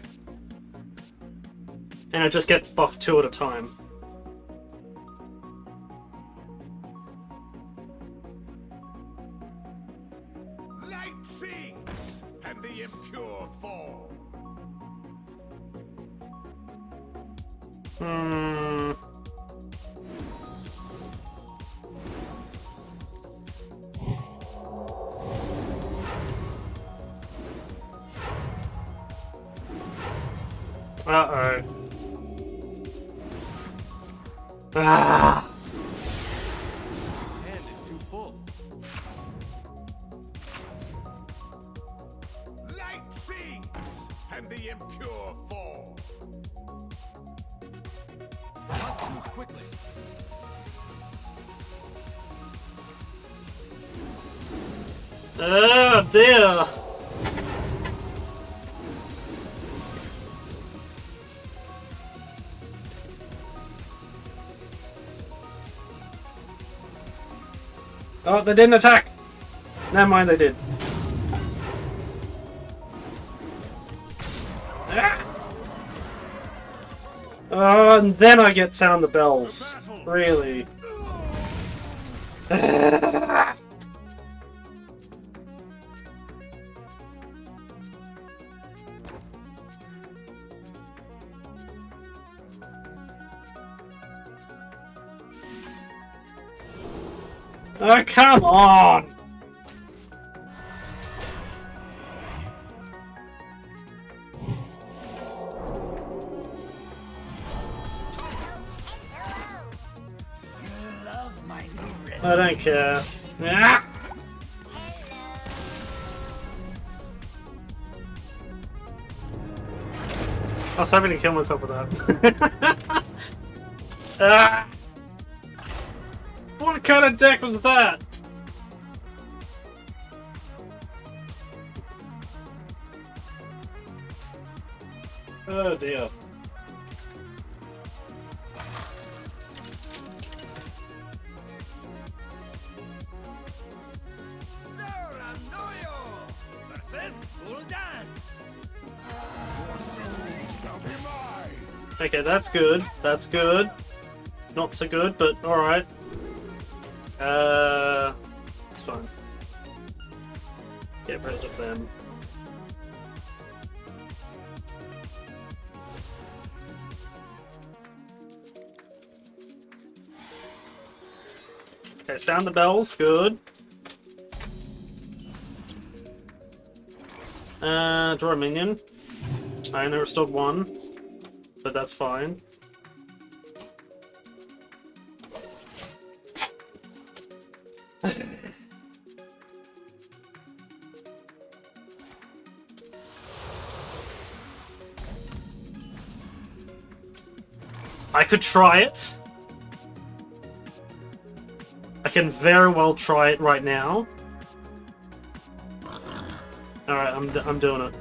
And it just gets buffed 2 at a time. Light sings, and the impure fall. Uh-oh. Ah! Hand is too full. Light sings, and the impure fall. Must move quickly. Oh dear! Oh, they didn't attack! Never mind, they did. Ah! Oh, and then I get sound the bells. Really? Ah! Oh, come on! I don't care. Ah! I was hoping to kill myself with that. Ah! What kind of deck was that? Oh dear. Okay, that's good. That's good. Not so good, but alright. It's fine. Get rid of them. Okay, sound the bells, good. Draw a minion. I only restored 1, but that's fine. I could try it. I can very well try it right now. Alright, I'm doing it.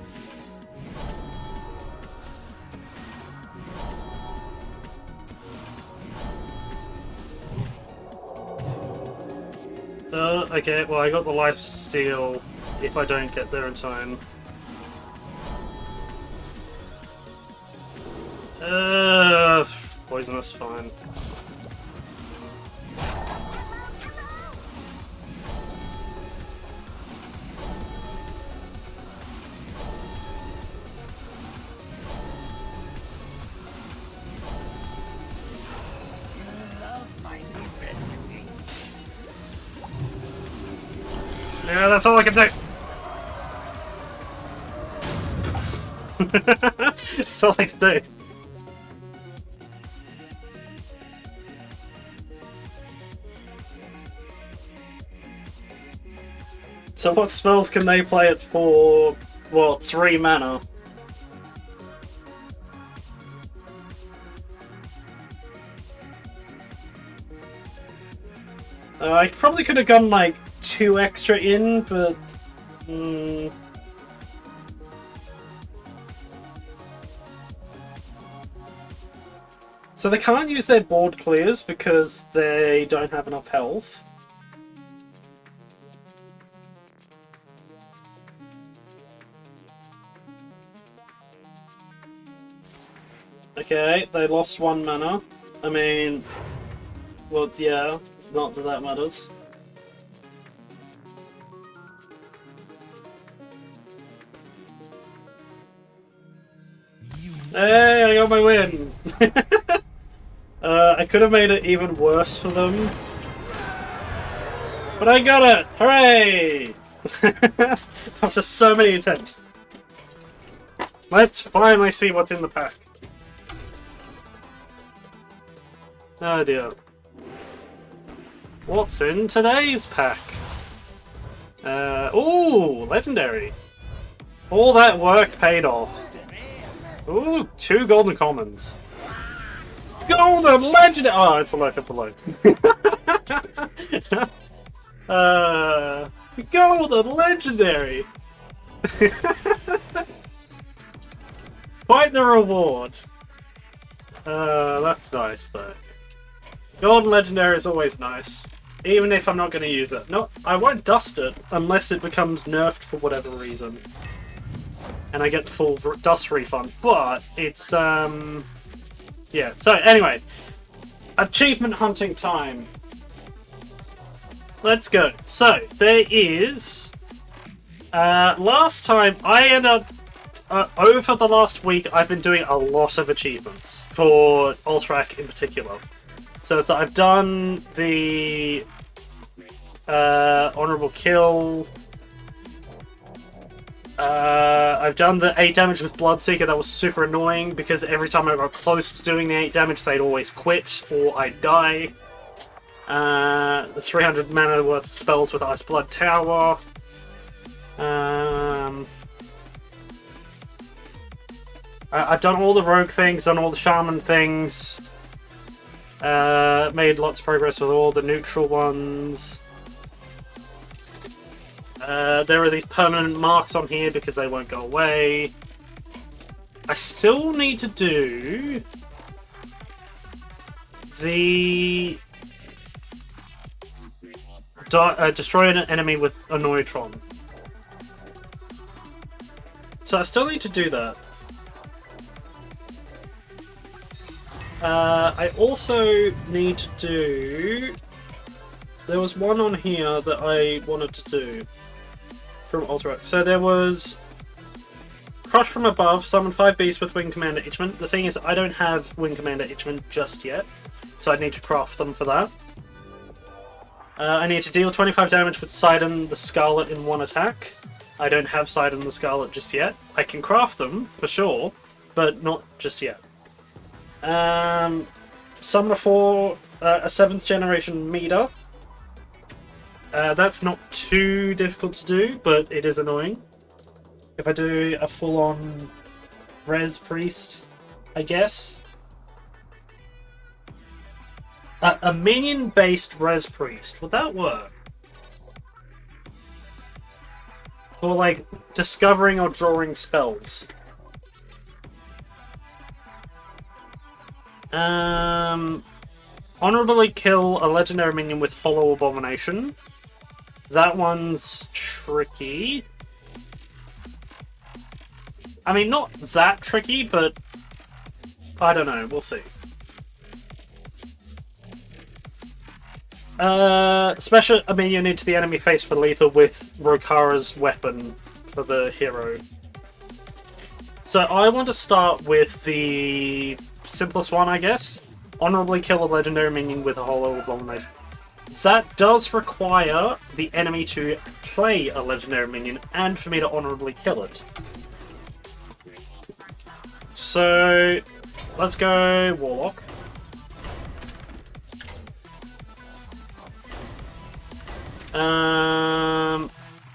Okay, well I got the life steal if I don't get there in time. Poisonous, fine. Yeah, that's all I can do. That's all I can do. So what spells can they play it for, well, 3 mana? I probably could have gone like 2 extra in, but... So they can't use their board clears because they don't have enough health. Okay, they lost 1 mana. I mean, well, yeah, not that that matters. Hey, I got my win! I could have made it even worse for them. But I got it! Hooray! After so many attempts. Let's finally see what's in the pack. Oh dear. What's in today's pack? Ooh, legendary. All that work paid off. Ooh, 2 golden commons. Golden legendary! Oh, it's a local below. Golden legendary! Quite the reward. That's nice though. Golden legendary is always nice, even if I'm not going to use it. No, I won't dust it unless it becomes nerfed for whatever reason, and I get the full dust refund. But it's yeah. So anyway, achievement hunting time. Let's go. So there is. Last time I ended up. Over the last week, I've been doing a lot of achievements for Ultrac in particular. So it's I've done the honorable kill. I've done the 8 damage with Bloodseeker. That was super annoying because every time I got close to doing the 8 damage, they'd always quit or I'd die. The 300 mana worth of spells with Ice Blood Tower. I've done all the rogue things, done all the shaman things. Made lots of progress with all the neutral ones. There are these permanent marks on here because they won't go away. I still need to do the destroy an enemy with a Neutron. So I still need to do that. I also need to do... There was one on here that I wanted to do from Ultrac. So there was Crush from Above, summon 5 beasts with Wing Commander Itchment. The thing is, I don't have Wing Commander Itchment just yet, so I need to craft them for that. I need to deal 25 damage with Sidon the Scarlet in 1 attack. I don't have Sidon the Scarlet just yet. I can craft them, for sure, but not just yet. Summon a 7th generation meter. That's not too difficult to do, but it is annoying. If I do a full-on Res Priest, I guess. A minion-based Res Priest, would that work? For, like, discovering or drawing spells. Honorably kill a legendary minion with Hollow Abomination. That one's tricky. I mean, not that tricky, but I don't know. We'll see. Special minion into the enemy face for lethal with Rokara's weapon for the hero. So I want to start with the simplest one, I guess. Honorably kill a legendary minion with a hollow abomination. That does require the enemy to play a legendary minion and for me to honorably kill it. So let's go Warlock.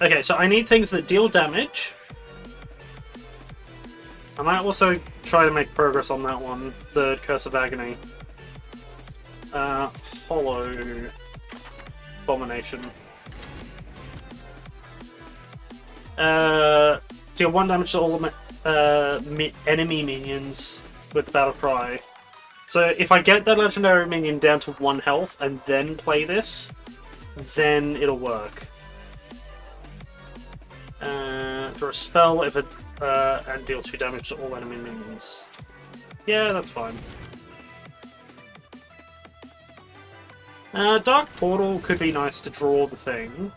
Okay, so I need things that deal damage. I might also try to make progress on that one, the Curse of Agony. Hollow Abomination. Deal 1 damage to all enemy minions with Battle Cry. So if I get that legendary minion down to 1 health and then play this, then it'll work. Draw a spell if it and deal 2 damage to all enemy minions. Yeah, that's fine. Dark Portal could be nice to draw the thing,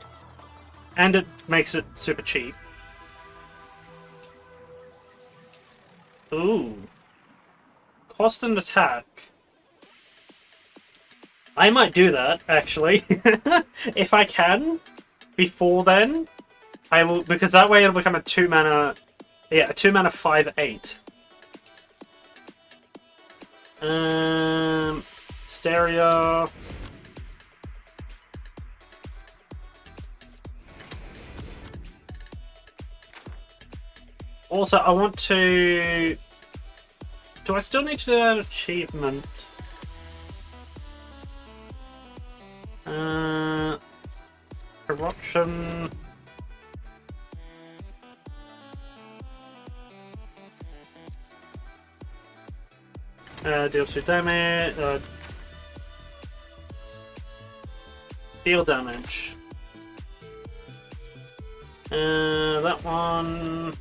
and it makes it super cheap. Ooh. Cost and attack. I might do that, actually. If I can, before then, I will, because that way it'll become a 2 mana, yeah, a 2 mana 5/8. Stereo. Also, I want to... Do I still need to do that achievement? Eruption... deal 2 damage... deal damage. That one...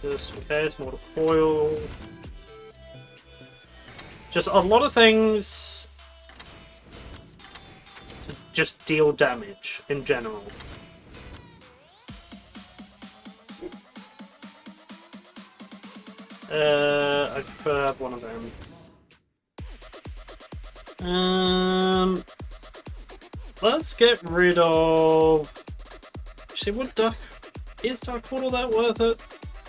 Just in case, mortal coil. Just a lot of things to just deal damage in general. I prefer to have one of them. Let's get rid of... Actually, what duck... Is Dark Portal that worth it?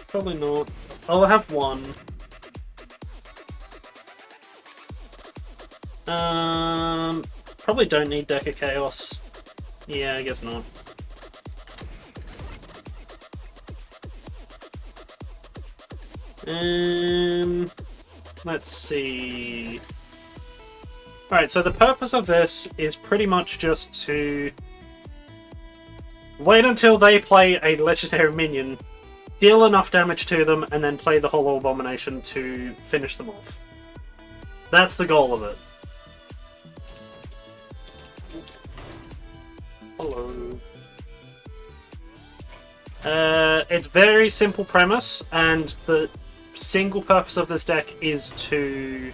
Probably not. I'll have one. Probably don't need Deck of Chaos. Yeah, I guess not. Let's see. Alright, so the purpose of this is pretty much just to wait until they play a legendary minion, deal enough damage to them, and then play the Hollow Abomination to finish them off. That's the goal of it. Hello. It's very simple premise, and the single purpose of this deck is to...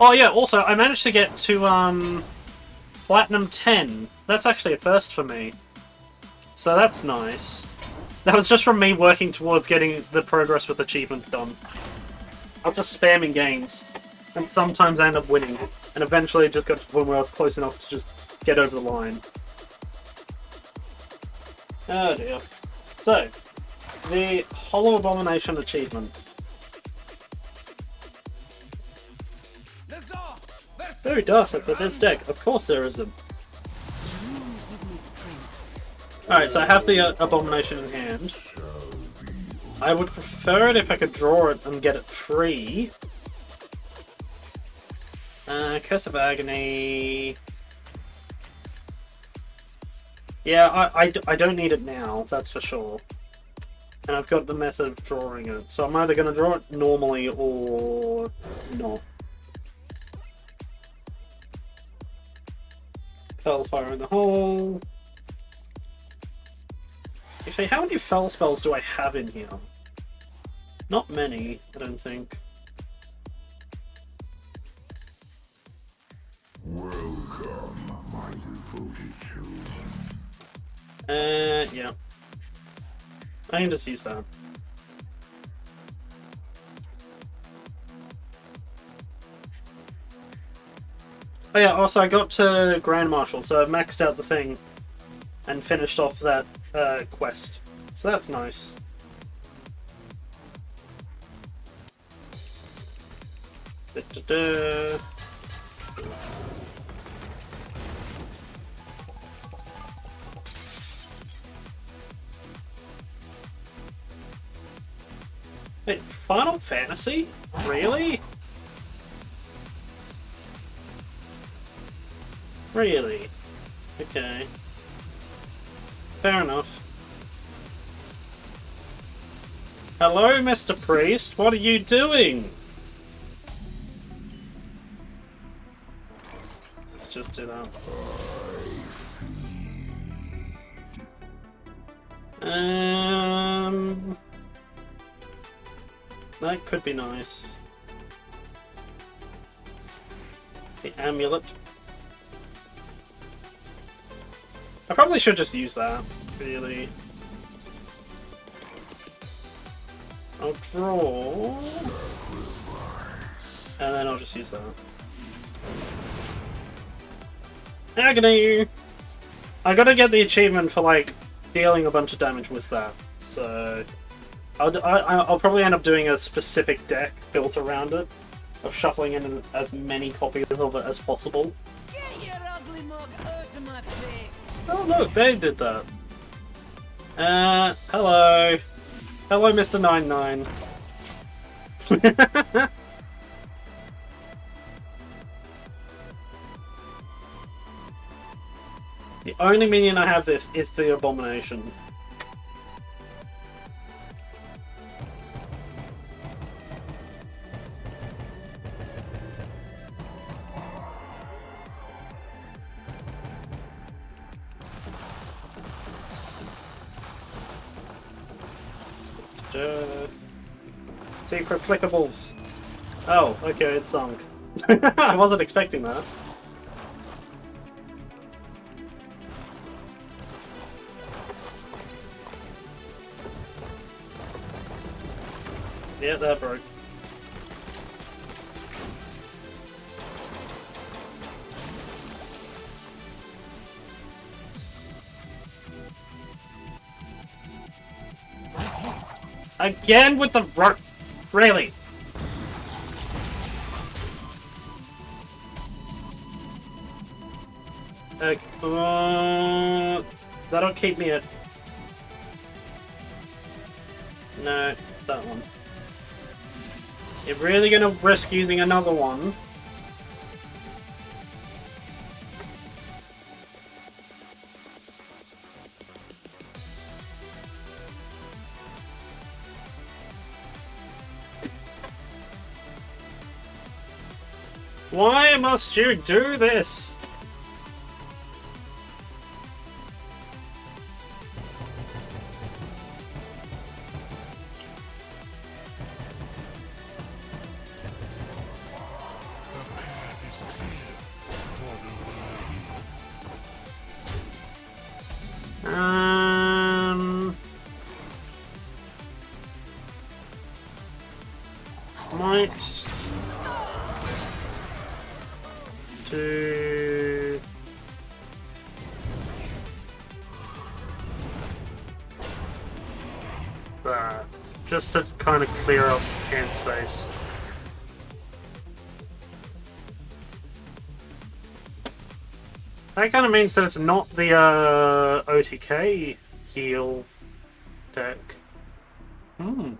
Oh yeah, also, I managed to get to, Platinum 10. That's actually a first for me. So that's nice. That was just from me working towards getting the progress with achievement done. I'm just spamming games, and sometimes I end up winning, and eventually it just got to the point where I was close enough to just get over the line. Oh dear. So, the Hollow Abomination achievement. Very dark for this deck. Of course there isn't. Alright, so I have the Abomination in hand. I would prefer it if I could draw it and get it free. Curse of Agony... Yeah, I don't need it now, that's for sure. And I've got the method of drawing it. So I'm either going to draw it normally or not. Fire in the hole. Actually, how many fell spells do I have in here? Not many, I don't think. Welcome, my devoted children. Yeah. I can just use that. Oh yeah, also I got to Grand Marshal, so I maxed out the thing and finished off that quest. So that's nice. Da-da-da. Wait, Final Fantasy? Really? Really? Okay. Fair enough. Hello, Mr. Priest, what are you doing? Let's just do that. That could be nice. The amulet. I probably should just use that, really. I'll draw. And then I'll just use that. Agony! I gotta get the achievement for, like, dealing a bunch of damage with that. So, I'll probably end up doing a specific deck built around it. Of shuffling in as many copies of it as possible. Get your ugly mug out of my face. Oh look, they did that. Hello. Hello, Mr. 99. The only minion I have this is the Abomination. Secret clickables. Oh, okay, it's sunk. I wasn't expecting that. Yeah, that broke. Again with the rope! Really? That'll keep me at... No, that one. You're really gonna risk using another one? Why must you do this? Might do that just to kind of clear up hand space. That kind of means that it's not the OTK heal deck. Hmm.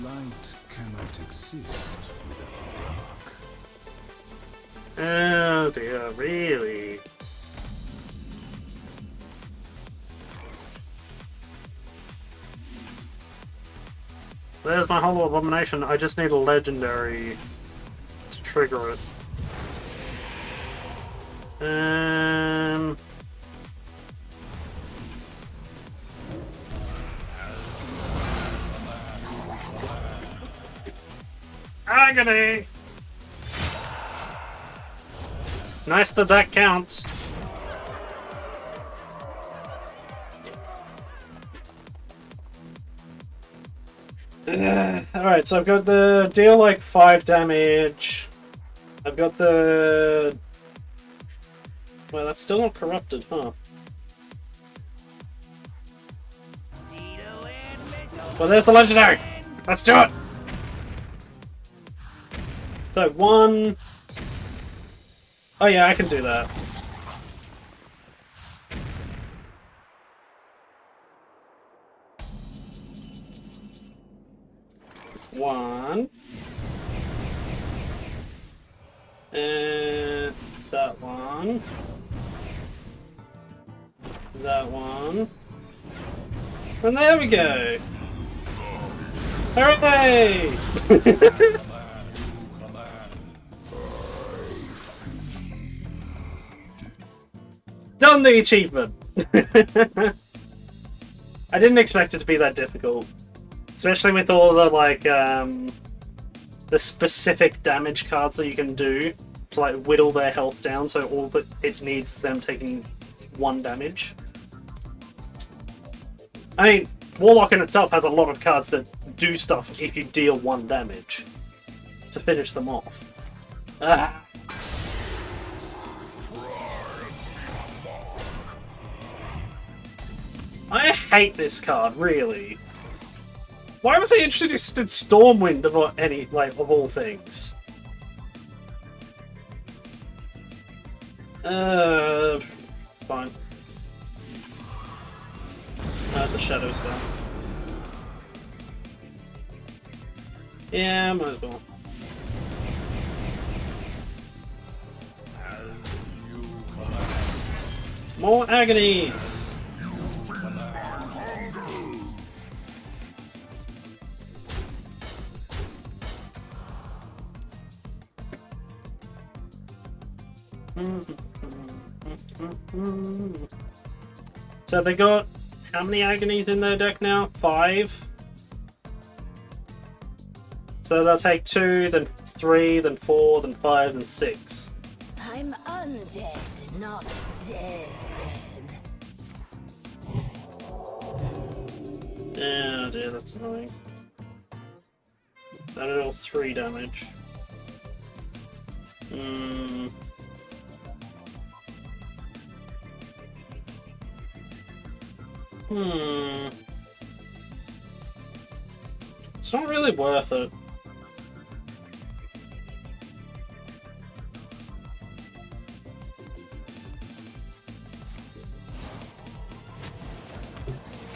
Light cannot exist without dark. Oh dear, really? There's my Hollow Abomination. I just need a legendary to trigger it. Agony! Nice that that counts. Alright, so I've got the deal like 5 damage. I've got the... Well, that's still not corrupted, huh? Well, there's the legendary! Let's do it! So, 1... Oh yeah, I can do that. One. And that one. That one. And there we go! Hooray! Done the achievement! I didn't expect it to be that difficult. Especially with all the, like, the specific damage cards that you can do to, like, whittle their health down, so all that it needs is them taking 1 damage. I mean, Warlock in itself has a lot of cards that do stuff if you deal 1 damage to finish them off. Ah. I hate this card, really. Why was they introduced in Stormwind of any, like, of all things? Fine. That's a shadow spell. Yeah, might as well. More agonies! So they got how many agonies in their deck now? 5. So they'll take 2, then 3, then 4, then 5, then 6. I'm undead, not dead. Oh dear, that's annoying. That deals 3 damage. It's not really worth it.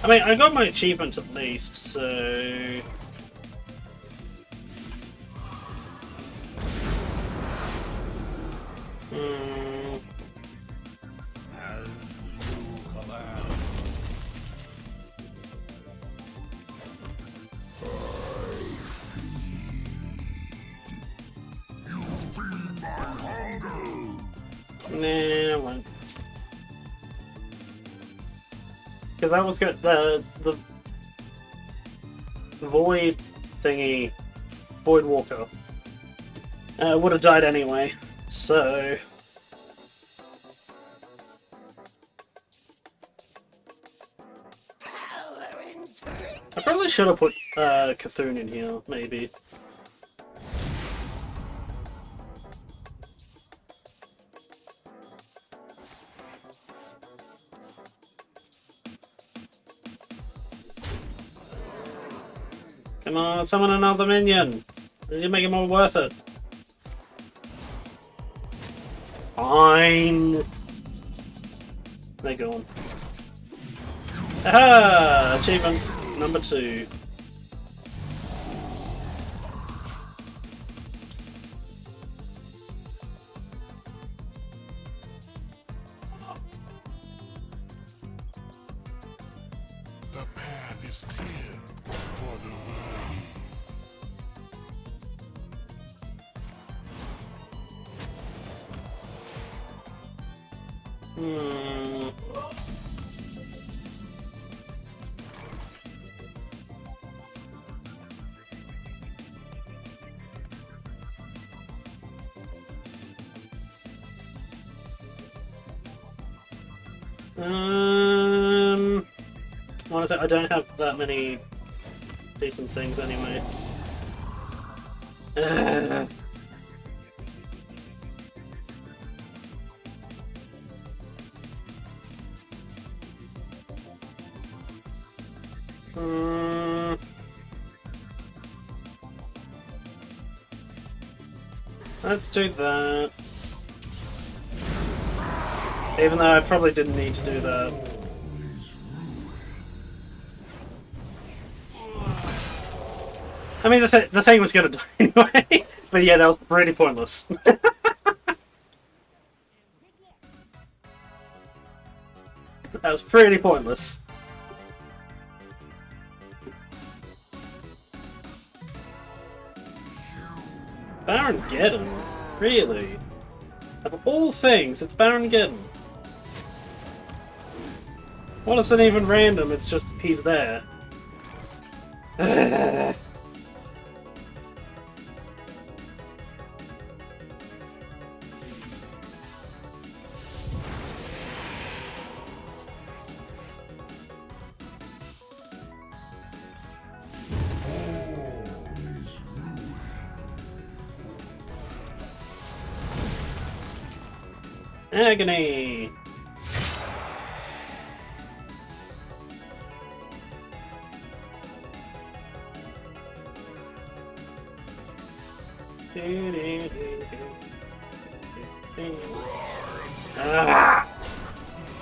I mean, I got my achievement at least, so... Nah, I won't. Because that was good. The Void thingy, Void Walker, would have died anyway. So I probably should have put Cthulhu in here, maybe. Come on, summon another minion! You make it more worth it. Fine! They're gone. Aha! Achievement number 2. The path is clear for the world. Hmm. Honestly, I don't have that many decent things anyway. Let's do that. Even though I probably didn't need to do that. I mean, the thing was gonna die anyway. But yeah, that was pretty pointless. That was pretty pointless. Baron Geddon? Really? Of all things, it's Baron Geddon. Well, it's not even random, it's just he's there. Agony! Ah!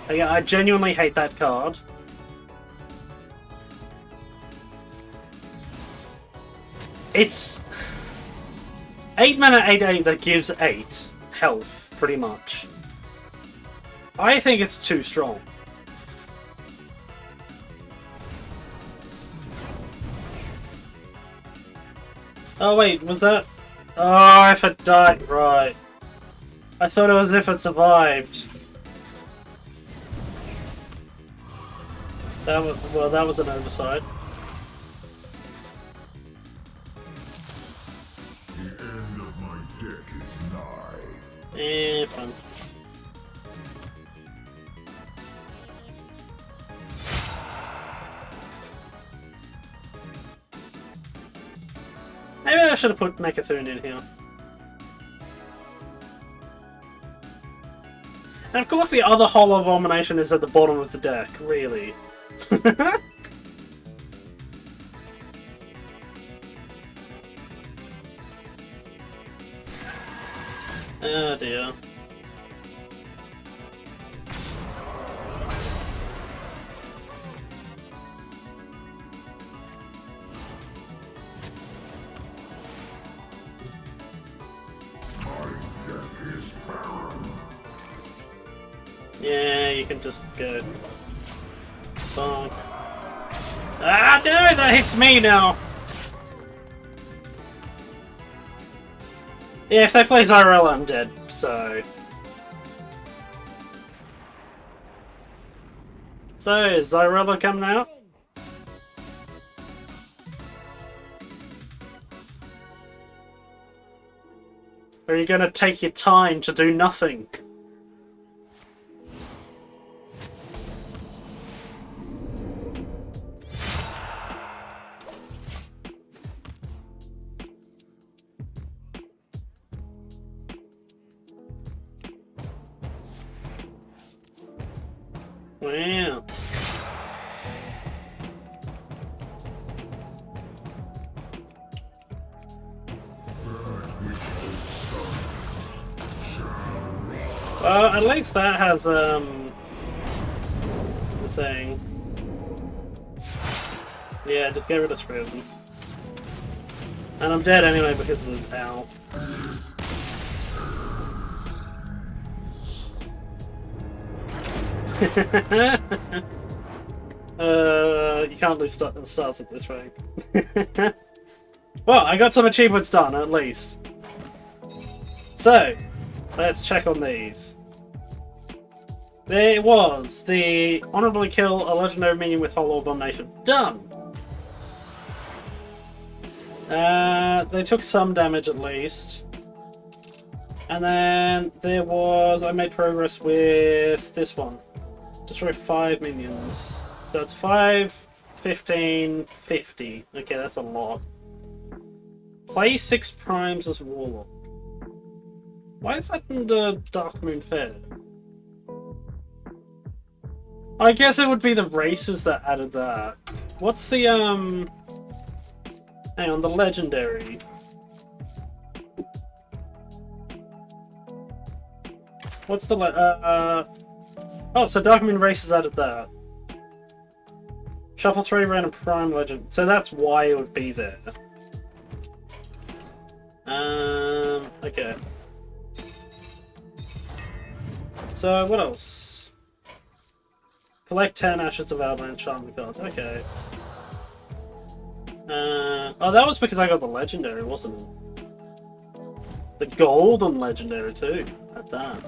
I genuinely hate that card. It's 8 mana 8/8 that gives 8 health, pretty much. I think it's too strong. Oh wait, was that? Oh, if it died, right. I thought it was if it survived. That was, well, that was an oversight. The end of my deck is nigh. Fun. Maybe I should have put Mechazune in here. And of course the other Hollow Abomination is at the bottom of the deck, really. Oh dear. Yeah, you can just go. Bonk. Ah, no, that hits me now! Yeah, if they play Zyrella, I'm dead, so... So, is Zyrella coming out? Or are you gonna take your time to do nothing? Wow. Well, at least that has, the thing. Yeah, just get rid of 3 of them. And I'm dead anyway because of the owl. You can't lose stars at this rank. Well, I got some achievements done, at least. So, let's check on these. There was the honorably kill a legendary minion with whole abomination. Done! They took some damage at least. And then there was... I made progress with this one. Destroy 5 minions. So it's 5, 15, 50. Okay, that's a lot. Play 6 primes as Warlock. Why is that under Dark Moon Fair? I guess it would be the races that added that. What's the, hang on, the legendary. What's the, oh, so Dark Moon Races added that. Shuffle 3 random prime legend. So that's why it would be there. Okay. So, what else? Collect 10 Ashes of Avalanche Charm cards. Okay. Oh, that was because I got the legendary, wasn't it? The golden legendary, too. At that.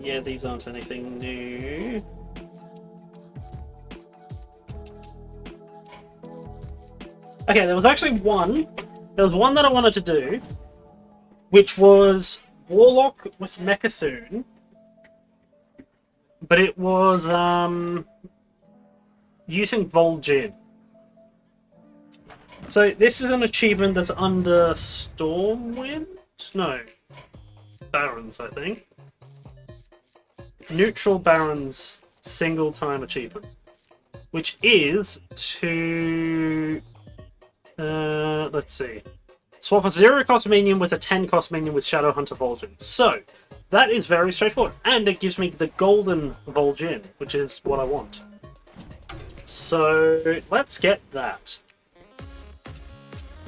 Yeah, these aren't anything new. Okay, there was actually one. There was one that I wanted to do, which was Warlock with Mechathune, but it was using Vol'jin. So this is an achievement that's under Stormwind? No. Barons, I think. Neutral Barons single time achievement. Which is to... let's see. Swap a 0 cost minion with a 10 cost minion with Shadowhunter Vol'jin. So, that is very straightforward. And it gives me the golden Vol'jin, which is what I want. So, let's get that.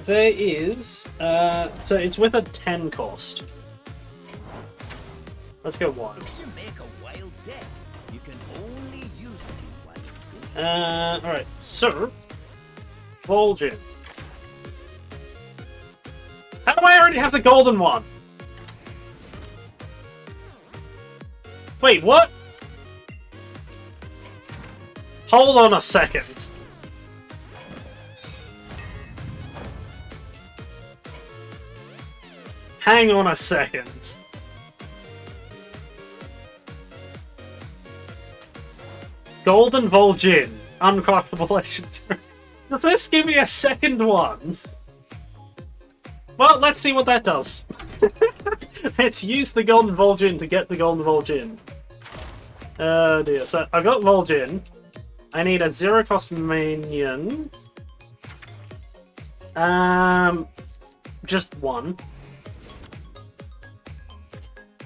There is... so it's with a 10 cost. Let's go 1. You make a wild deck. You can only use it in wild deck. Alright, so... Vol'jin. How do I already have the golden one? Wait, what? Hold on a second. Hang on a second. Golden Vol'jin. Uncraftable legendary. Does this give me a second one? Well, let's see what that does. Let's use the Golden Vol'jin to get the Golden Vol'jin. Oh dear. So, I got Vol'jin. I need a 0 cost minion. Just 1.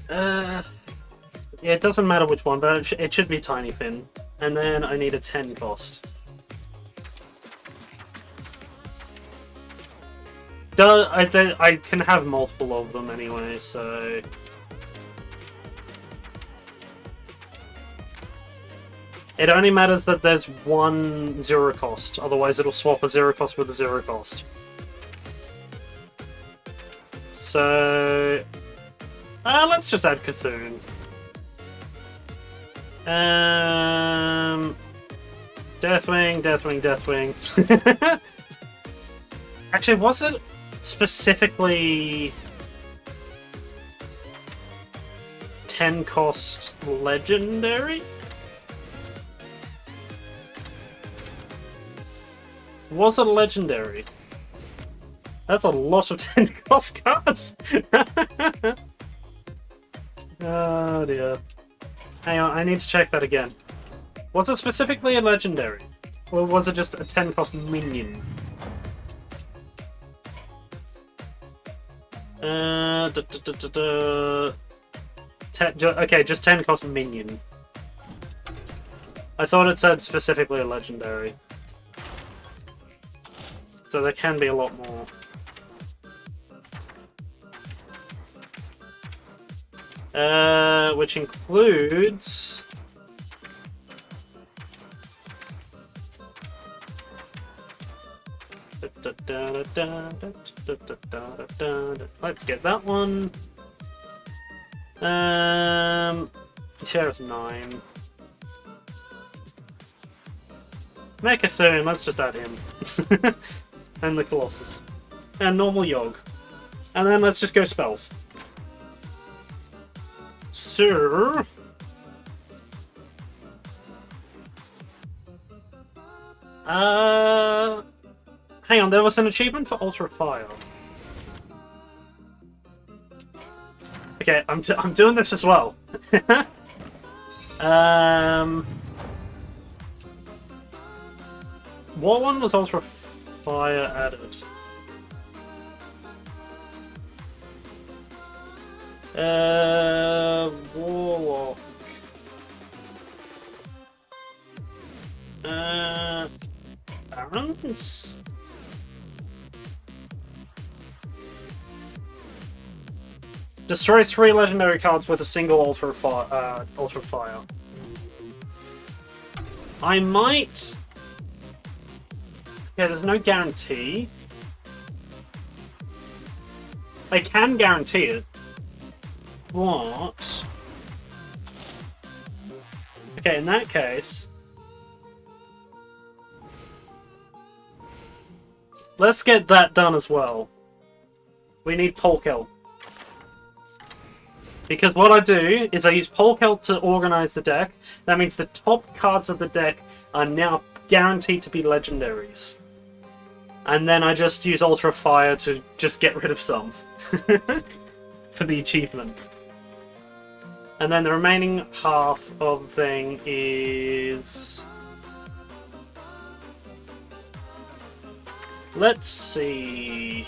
Yeah, it doesn't matter which one, but it should be Tiny Fin. And then I need a 10 cost. I can have multiple of them anyway, so... It only matters that there's one 0 cost, otherwise it'll swap a 0 cost with a 0 cost. So... let's just add Cthulhu. Deathwing, Deathwing, Deathwing. Actually, was it specifically 10 cost legendary? Was it legendary? That's a lot of 10 cost cards! Oh dear. Hang on, I need to check that again. Was it specifically a legendary? Or was it just a 10 cost minion? Okay, just 10 cost minion. I thought it said specifically a legendary. So there can be a lot more. Which includes... Let's get that one. Sheriff's 9. Mechatherium, let's just add him. And the Colossus. And normal Yogg. And then let's just go spells. So... hang on, there was an achievement for Ultra Fire. Okay, I'm doing this as well. What one was Ultra Fire added? Warlock. Barons? Destroy 3 legendary cards with a single Ultra Fire. I might... Yeah, there's no guarantee. I can guarantee it. What? Okay, in that case... let's get that done as well. We need Polkel. Because what I do is I use Polkel to organize the deck. That means the top cards of the deck are now guaranteed to be legendaries. And then I just use Ultra Fire to just get rid of some. For the achievement. And then the remaining half of the thing is... let's see...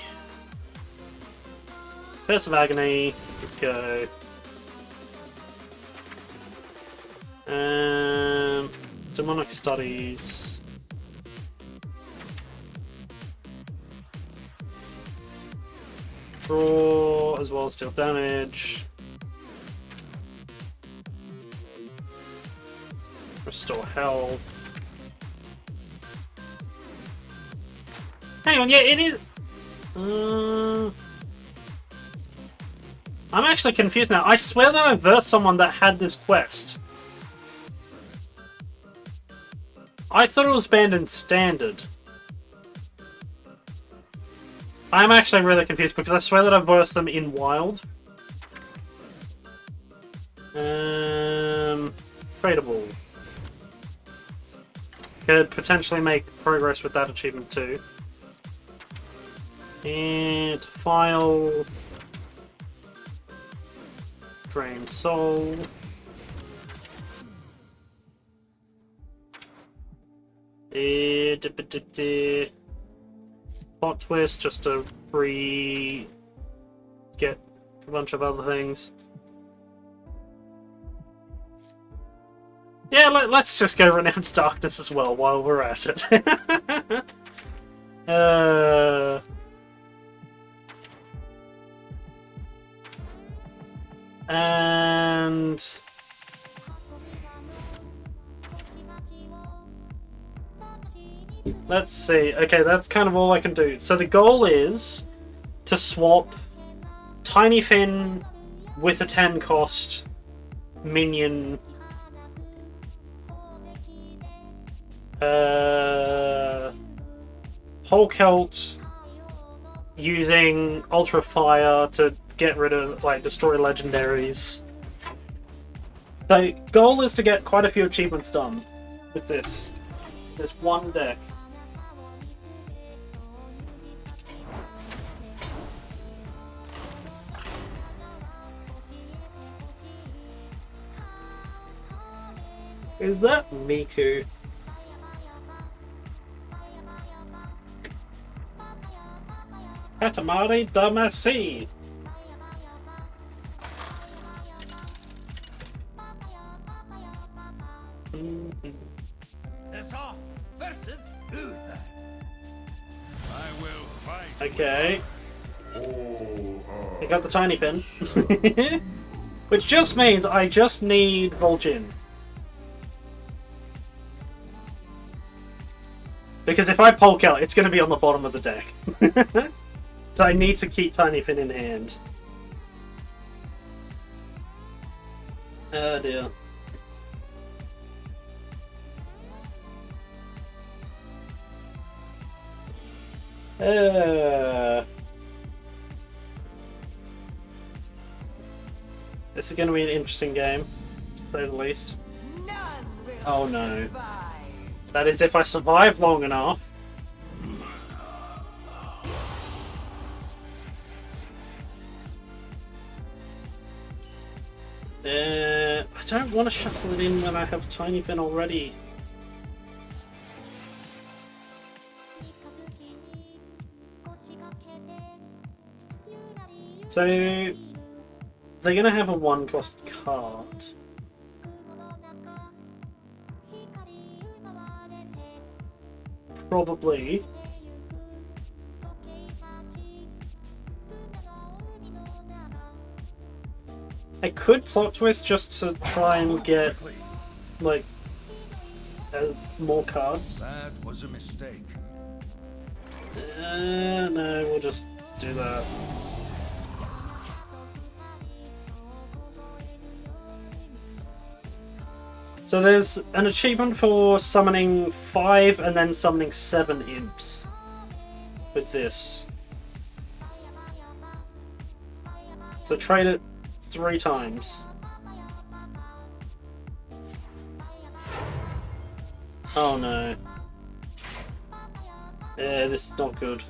Curse of Agony. Let's go. Demonic Studies. Draw as well as deal damage. Restore health. Hang on, yeah, it is. I'm actually confused now. I swear that I versed someone that had this quest. I thought it was banned in Standard. I'm actually really confused because I swear that I versed them in Wild. Tradable. Could potentially make progress with that achievement too. And file. Drain Soul. Plot Twist just to get a bunch of other things. Yeah, let's just go Renounce Darkness as well while we're at it. And... let's see. Okay, that's kind of all I can do. So the goal is to swap Tiny Finn with a 10 cost minion. Polkelt using Ultra Fire to get rid of, like, destroy legendaries. The goal is to get quite a few achievements done with this one deck. Is that Miku? Katamari Damacy! Okay. I got the Tiny Fin. Which just means I just need Vol'jin. Because if I Polk out, it's going to be on the bottom of the deck. So I need to keep Tiny Fin in hand. Oh dear. This is going to be an interesting game, to say the least. None will Oh no. survive. That is if I survive long enough. I don't want to shuffle it in when I have Tiny Fin already. So they're gonna have a 1-cost card. Probably. I could plot twist just to try and get like more cards. That was a mistake. No, we'll just do that. So there's an achievement for summoning 5 and then summoning 7 imps with this. So trade it 3 times. Oh no. Yeah, this is not good.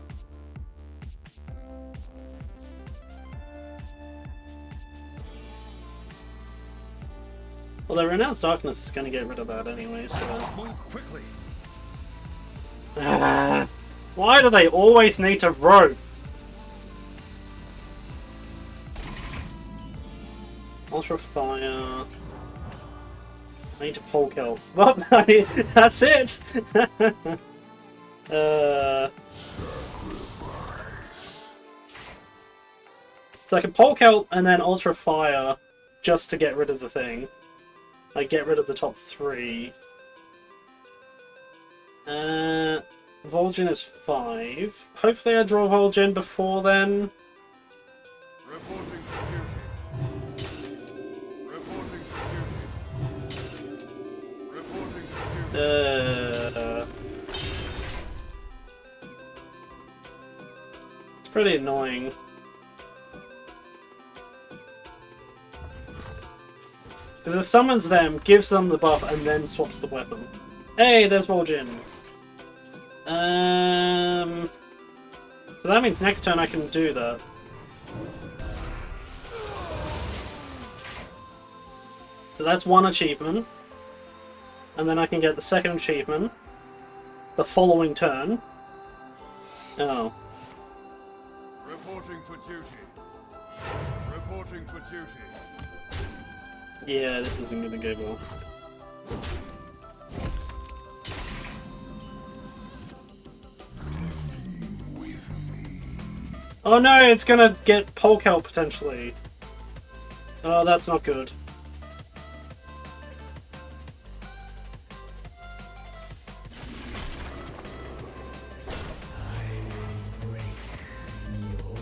Although Renounced Darkness is going to get rid of that anyway, so... Move quickly. Why do they always need to rope? Ultra Fire... I need to Polk out. Well, that's it! So I can Polk out and then Ultra Fire just to get rid of the thing. Like, get rid of the top 3. Vol'jin is 5. Hopefully I draw Vol'jin before then. Reporting for duty. Reporting for duty. Reporting for duty. It's pretty annoying. Because it summons them, gives them the buff, and then swaps the weapon. Hey, there's Vol'jin. So that means next turn I can do that. So that's 1 achievement. And then I can get the 2nd achievement the following turn. Oh. Reporting for duty. Reporting for duty. Yeah, this isn't gonna go well. Oh no, it's gonna get Polk out potentially. Oh, that's not good.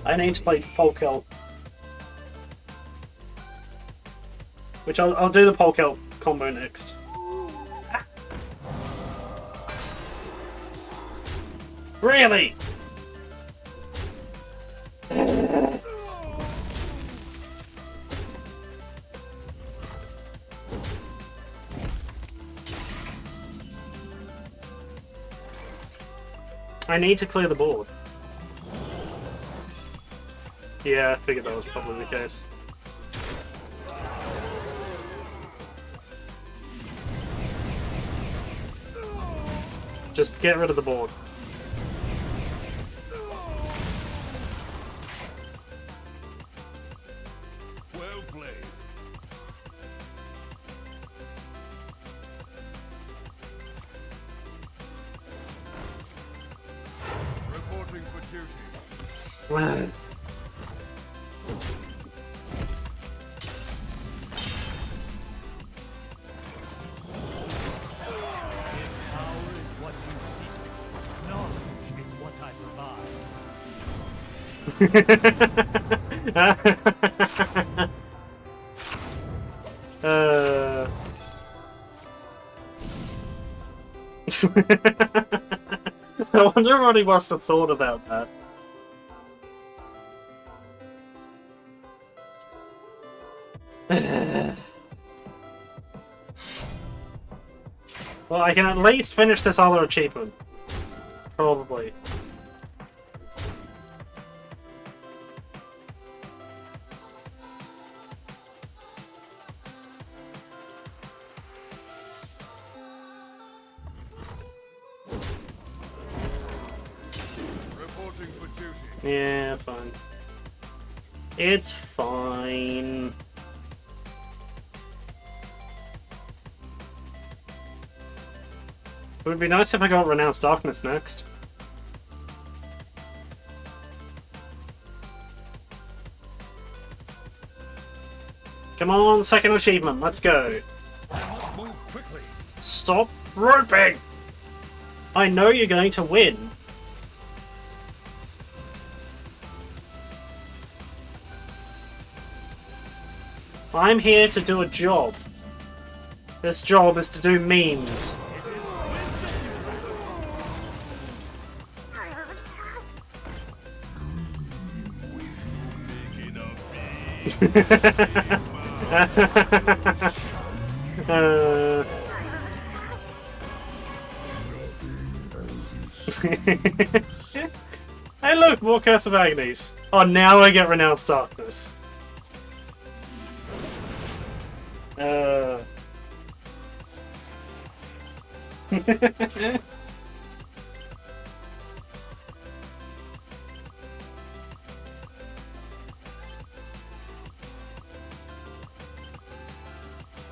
I need to play Polk out. Which I'll do the Polk out combo next. Really? I need to clear the board. Yeah, I figured that was probably the case. Just get rid of the board. Well played. Reporting for duty. Wow. I wonder what he must have thought about that. Well, I can at least finish this other achievement. Probably. Reporting for duty. Yeah, fine. It's fine. It would be nice if I got Renounced Darkness next. Come on, second achievement, let's go. I must move quickly. Stop roping! I know you're going to win. I'm here to do a job. This job is to do memes. Hey look, more Curse of Agonies. Oh, now I get Renounced Darkness.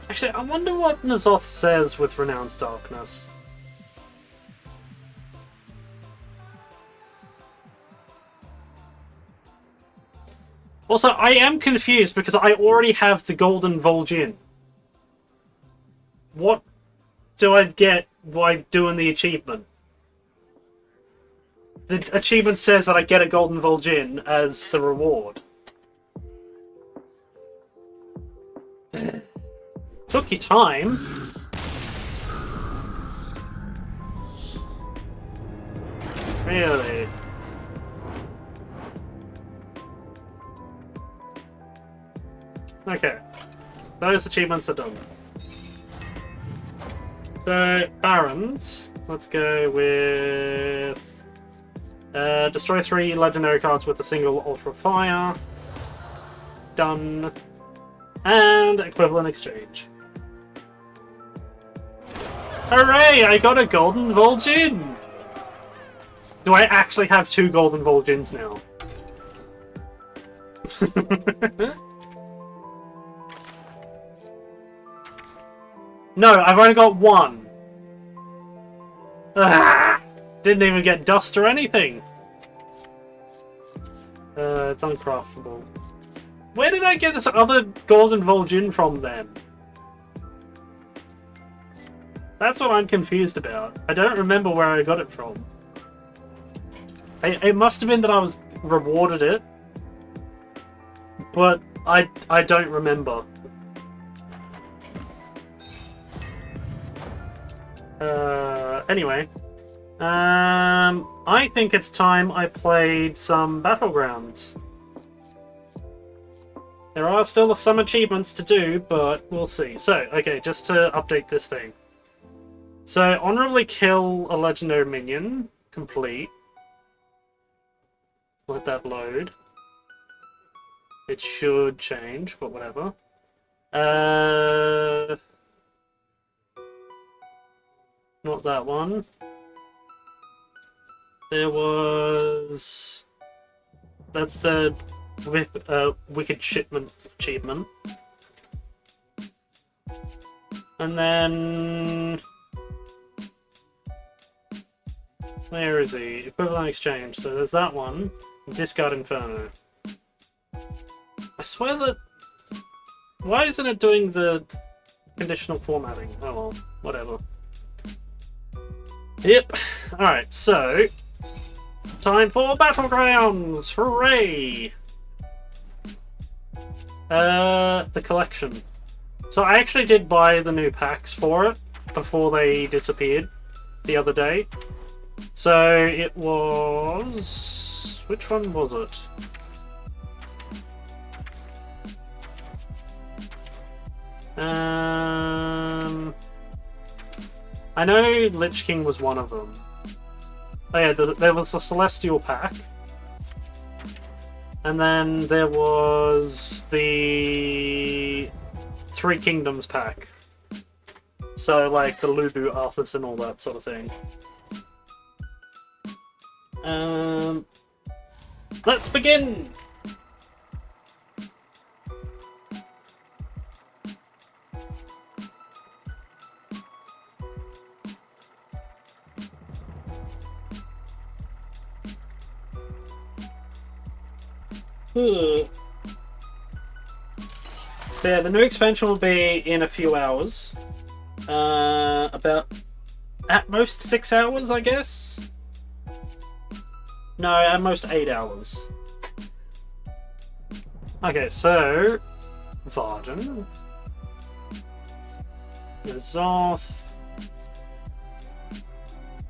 Actually, I wonder what N'Zoth says with Renounced Darkness. Also, I am confused because I already have the Golden Vol'jin. What do I get by doing the achievement? The achievement says that I get a Golden Vol'jin as the reward. Took your time. Really? Okay. Those achievements are done. So, Barons. Let's go with... destroy 3 legendary cards with a single Ultra Fire. Done. And equivalent exchange. Hooray! I got a Golden Vol'jin! Do I actually have 2 Golden Vol'jins now? No, I've only got 1. Ah, didn't even get dust or anything. It's uncraftable. Where did I get this other Golden Vol'jin from then? That's what I'm confused about. I don't remember where I got it from. It must have been that I was rewarded it, but I don't remember. Anyway, I think it's time I played some Battlegrounds. There are still some achievements to do, but we'll see. So, okay, just to update this thing. So, honorably kill a legendary minion. Complete. Let that load. It should change, but whatever. Not that one. There was... That's the Wicked Shipment achievement. And then... Where is he? Equivalent exchange. So there's that one. Discard Inferno. I swear that... Why isn't it doing the conditional formatting? Oh well, whatever. Yep. Alright, so... time for Battlegrounds! Hooray! The collection. So I actually did buy the new packs for it before they disappeared the other day. So it was... which one was it? I know Lich King was one of them. Oh yeah, there was the Celestial pack. And then there was the Three Kingdoms pack. So like the Lubu, Arthas and all that sort of thing. Let's begin! So yeah, the new expansion will be in a few hours. About at most 6 hours, I guess. No, at most 8 hours. Okay, so Varden, Zoth,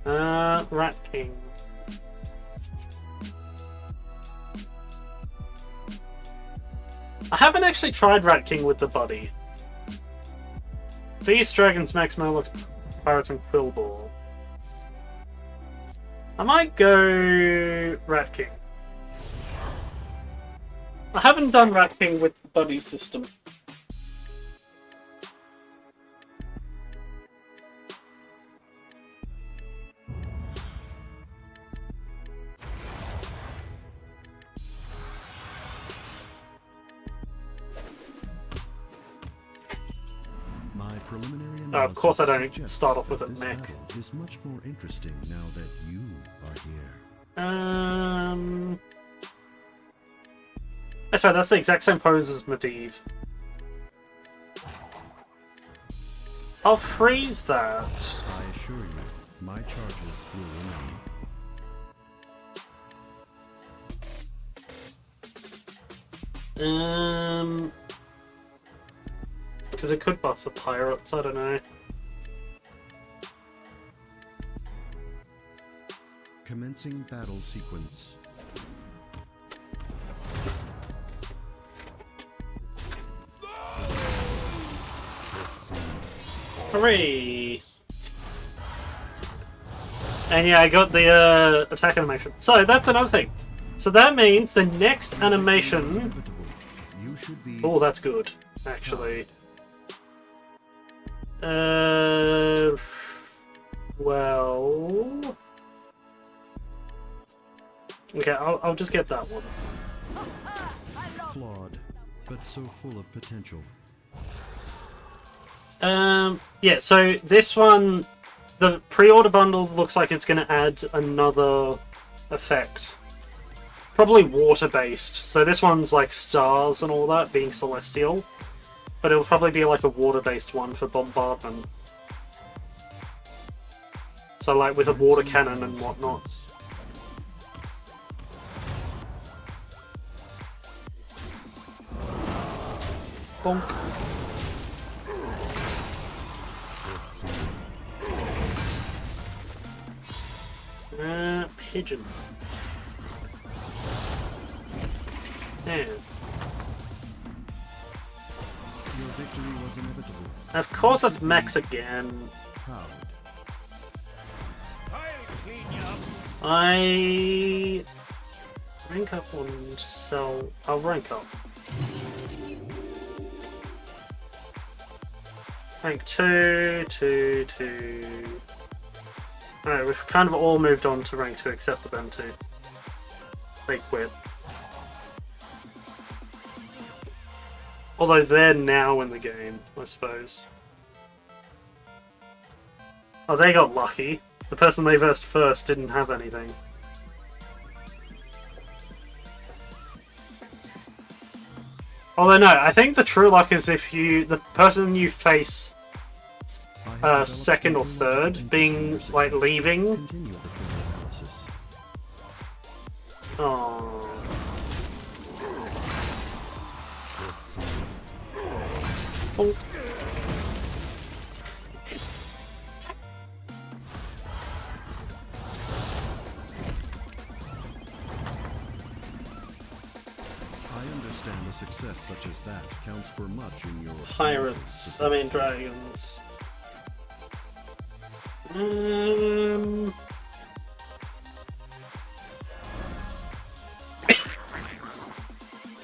Rat King. I haven't actually tried Rat King with the buddy. Beast, Dragons, Max Murlocs, Pirates, and Quillball. I might go Rat King. I haven't done Rat King with the buddy system. Of course I don't start off with a mech. Is much more interesting now that you are here. That's right, that's the exact same pose as Medivh. I'll freeze that. I assure you, my charges will remain. Because it could buff the pirates, I don't know. Commencing battle sequence. Hooray! And yeah, I got the attack animation. So that's another thing. So that means the next animation... Oh, that's good, actually. Well... Okay, I'll just get that one. Flawed, but so full of potential. Yeah, so this one, the pre-order bundle looks like it's going to add another effect. Probably water-based. So this one's like stars and all that, being celestial. But it'll probably be like a water-based one for bombardment. So like with a water cannon and whatnot. Bonk. Pigeon. Yeah. Your victory was inevitable. Of course it's Max again. Proud. I'll clean you up. I rank up on sell. I'll rank up. Rank 2, 2, 2. Alright, we've kind of all moved on to rank 2 except for them two. They quit. Although they're now in the game, I suppose. Oh, they got lucky. The person they versed first didn't have anything. Although no, I think the true luck is if the person you face second or third being like leaving. success such as that counts for much in your Pirates. I mean dragons.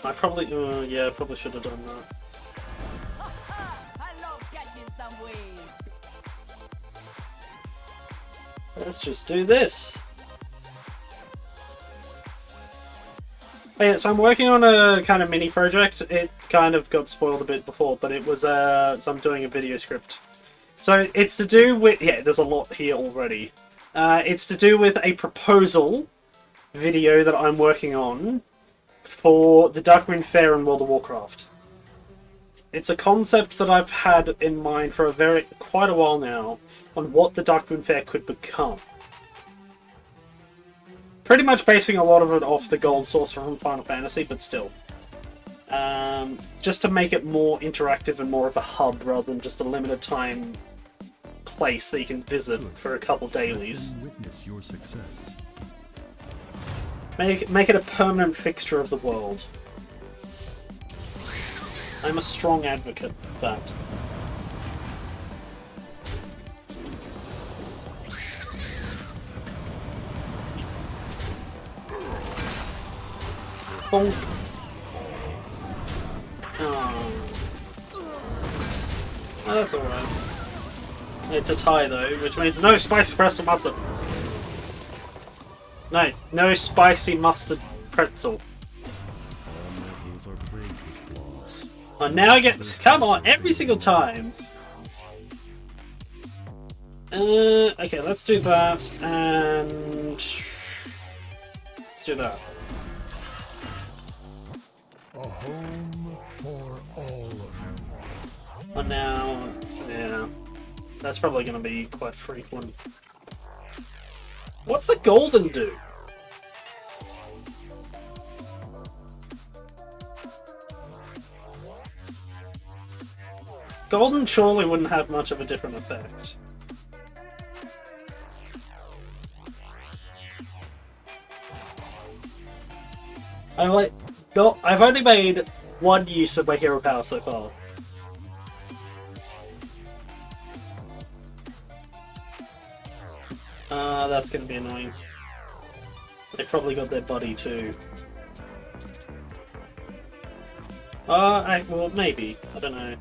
I probably, yeah, I probably should have done that. I love catching some waves. Let's just do this. Oh, yeah, so I'm working on a kind of mini project. It kind of got spoiled a bit before, but it was, so I'm doing a video script. So it's to do with, yeah, there's a lot here already. It's to do with a proposal video that I'm working on for the Darkmoon Fair in World of Warcraft. It's a concept that I've had in mind for quite a while now on what the Darkmoon Fair could become. Pretty much basing a lot of it off the gold source from Final Fantasy, but still. Just to make it more interactive and more of a hub rather than just a limited time place that you can visit for a couple dailies. Witness your success. Make it a permanent fixture of the world. I'm a strong advocate of that. Bonk. Oh, that's alright. It's a tie though, which means no spicy pretzel mustard. No spicy mustard pretzel. Those are plagued with flaws. Oh, now I get. Come on, every single time. Okay, let's do that, and let's do that. A home for all of you. Oh, now, yeah, that's probably going to be quite frequent. What's the golden do? Golden surely wouldn't have much of a different effect. I've only made one use of my hero power so far. That's gonna be annoying. They probably got their buddy too. Well, maybe. I don't know.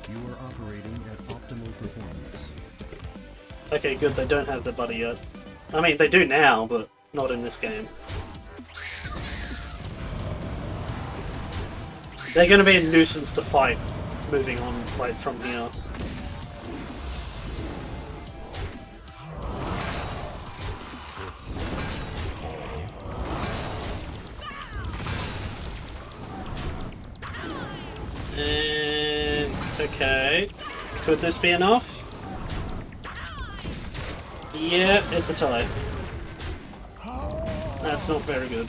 You are operating at optimal performance. Okay, good, they don't have their buddy yet. I mean, they do now, but not in this game. They're gonna be a nuisance to fight, moving on right from here. And okay, could this be enough? Yeah, it's a tie. That's not very good.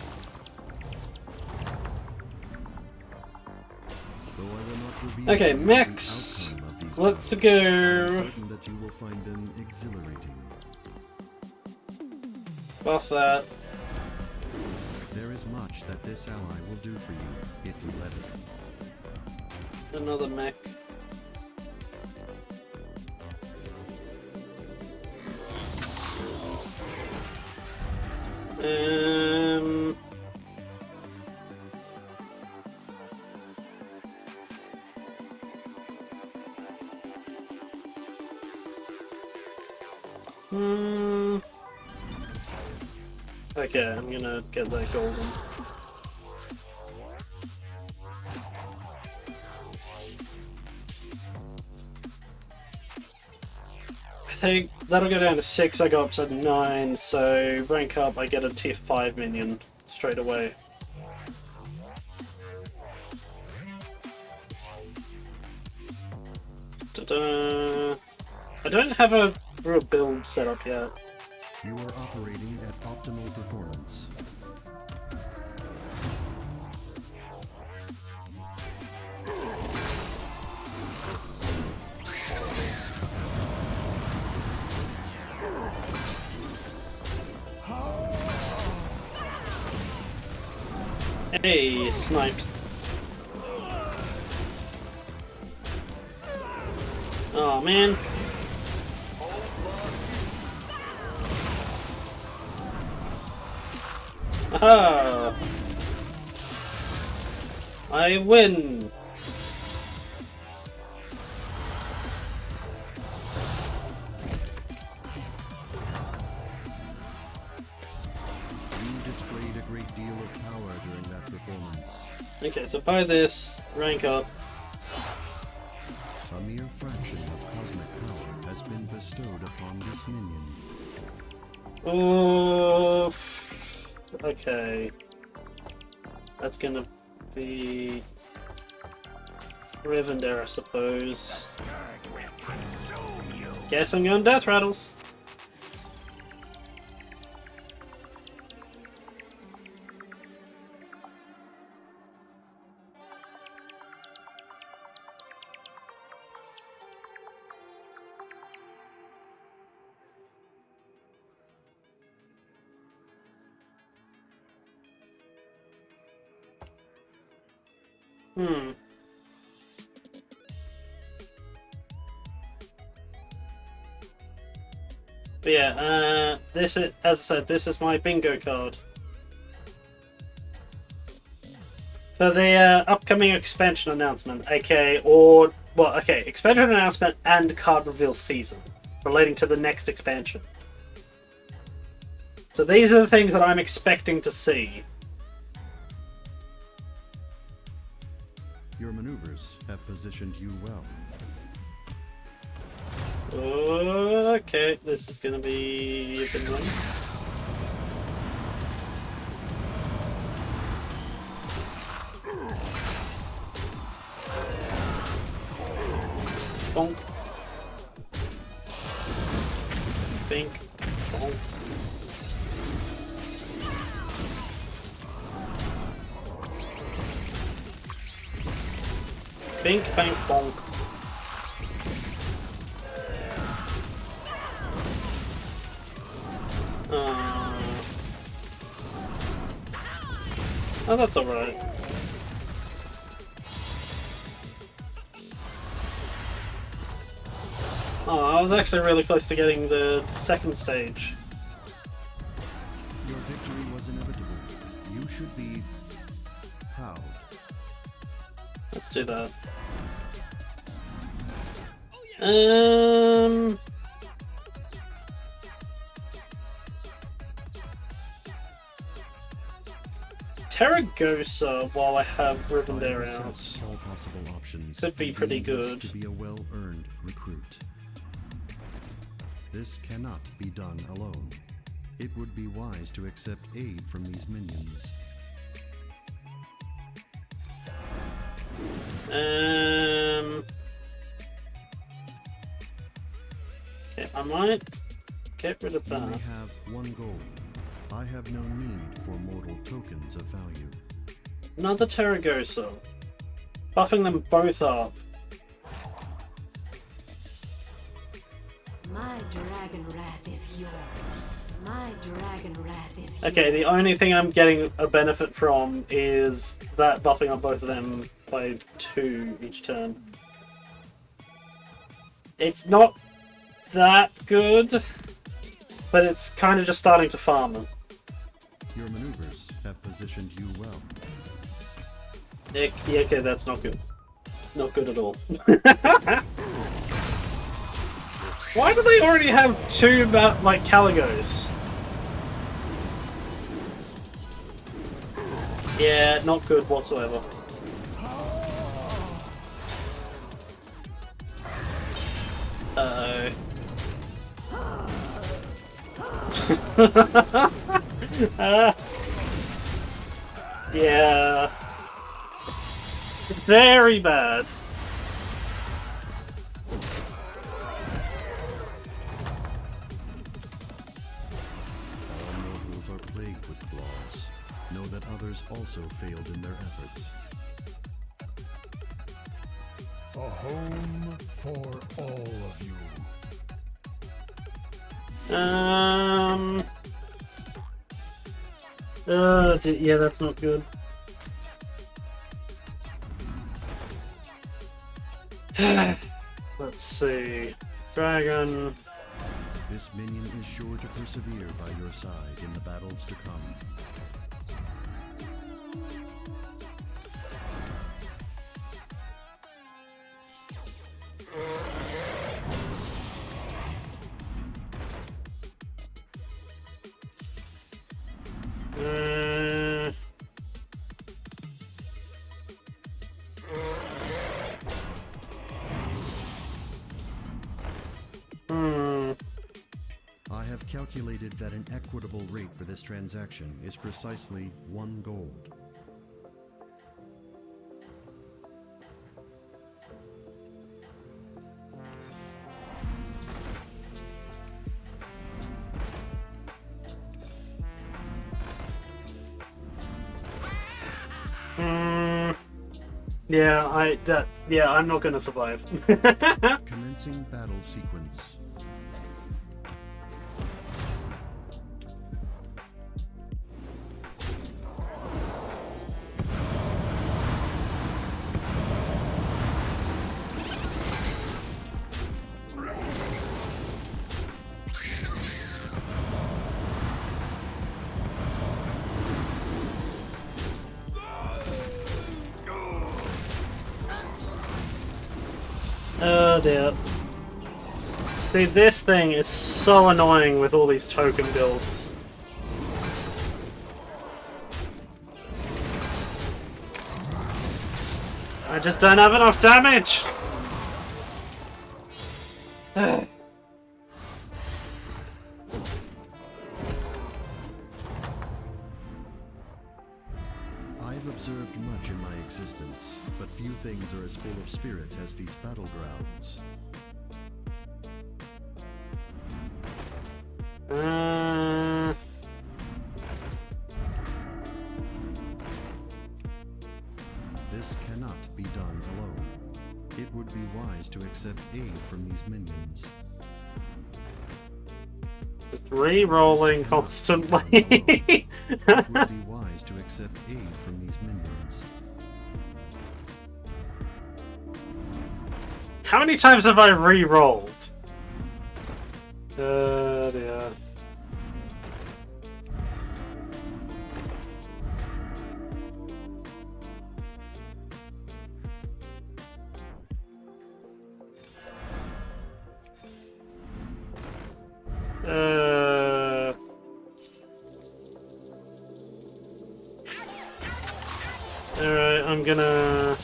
Though I will not reveal Okay, the mechs. outcome of these Let's battles, go. I'm certain that you will find them exhilarating. Buff that. There is much that this ally will do for you if you let it. Another mech. Okay, I'm gonna get that golden. I think that'll go down to 6, I go up to 9, so rank up, I get a tier 5 minion straight away. Ta-da. I don't have a real build set up yet. You are operating at optimal performance. Hey, sniped. man. Aha! I win! You displayed a great deal of power during that performance. Okay, so by this, rank up. A mere fraction of cosmic power has been bestowed upon this minion. Oh, okay. That's gonna be Rivendare, I suppose. Earth will consume you. Guess I'm going Death Rattles. But yeah, this is, as I said, this is my bingo card. For the upcoming expansion announcement, expansion announcement and card reveal season, relating to the next expansion. So these are the things that I'm expecting to see. Your maneuvers have positioned you well. Okay, this is gonna be a bit annoying. Bonk. Bink. Bonk. Bink, bank, bonk. Oh, that's alright. Oh, I was actually really close to getting the second stage. Your victory was inevitable. You should be proud. Let's do that. Katacaz while I have Rivendare I out. assess all possible options. Could be pretty and deem this good. To be a well-earned recruit. This cannot be done alone. It would be wise to accept aid from these minions. Okay, I might get rid of You may that. have one goal. I have no need for mortal tokens of value. Another Katacaz. Buffing them both up. My dragon wrath is yours. My dragon wrath is yours. Okay, the only thing I'm getting a benefit from is that buffing up both of them by 2 each turn. It's not that good, but it's kind of just starting to farm them. Your maneuvers have positioned you well. Yeah, okay, that's not good. Not good at all. Why do they already have 2 like Katacaz? Yeah, not good whatsoever. Uh-oh. Yeah. Very bad. All mortals are plagued with flaws. Know that others also failed in their efforts. A home for all of you. Yeah, that's not good. Let's see. Dragon. This minion is sure to persevere by your side in the battles to come. I have calculated that an equitable rate for this transaction is precisely 1 gold. Yeah, I'm not gonna survive. Commencing battle sequence. Oh dear. See, this thing is so annoying with all these token builds. I just don't have enough damage! I've observed much in my existence, but few things are as full of spirit as these battlegrounds. This cannot be done alone. It would be wise to accept aid from these minions. Just re-rolling constantly. It would be wise to accept aid from these minions. How many times have I re-rolled? Dear. Alright, I'm gonna...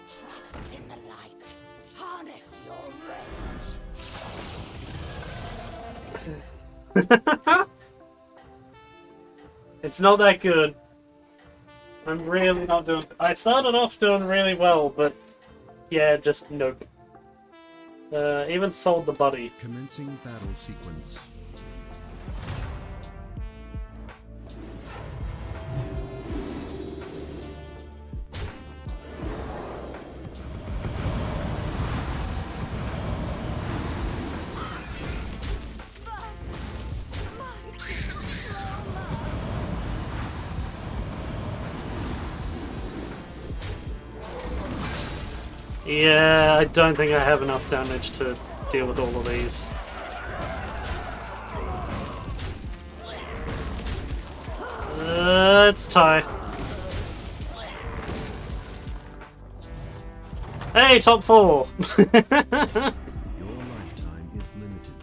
Trust in the light. Harness your rage. It's not that good. I'm really not doing... I started off doing really well, but... Yeah, just nope. Even sold the buddy. Commencing battle sequence. Yeah, I don't think I have enough damage to deal with all of these. It's tie. Hey, top 4! Your lifetime is limited.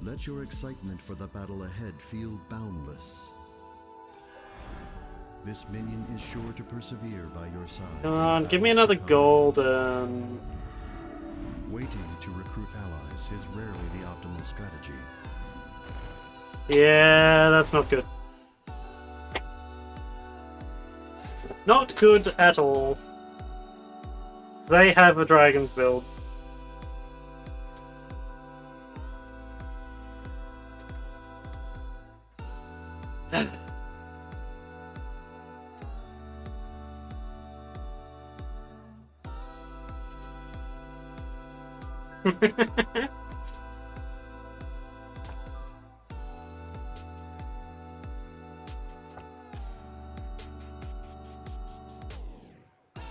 Let your excitement for the battle ahead feel boundless. This minion is sure to persevere by your side. Come on, give me another golden. Waiting to recruit allies is rarely the optimal strategy. Yeah, that's not good. Not good at all. They have a dragon build.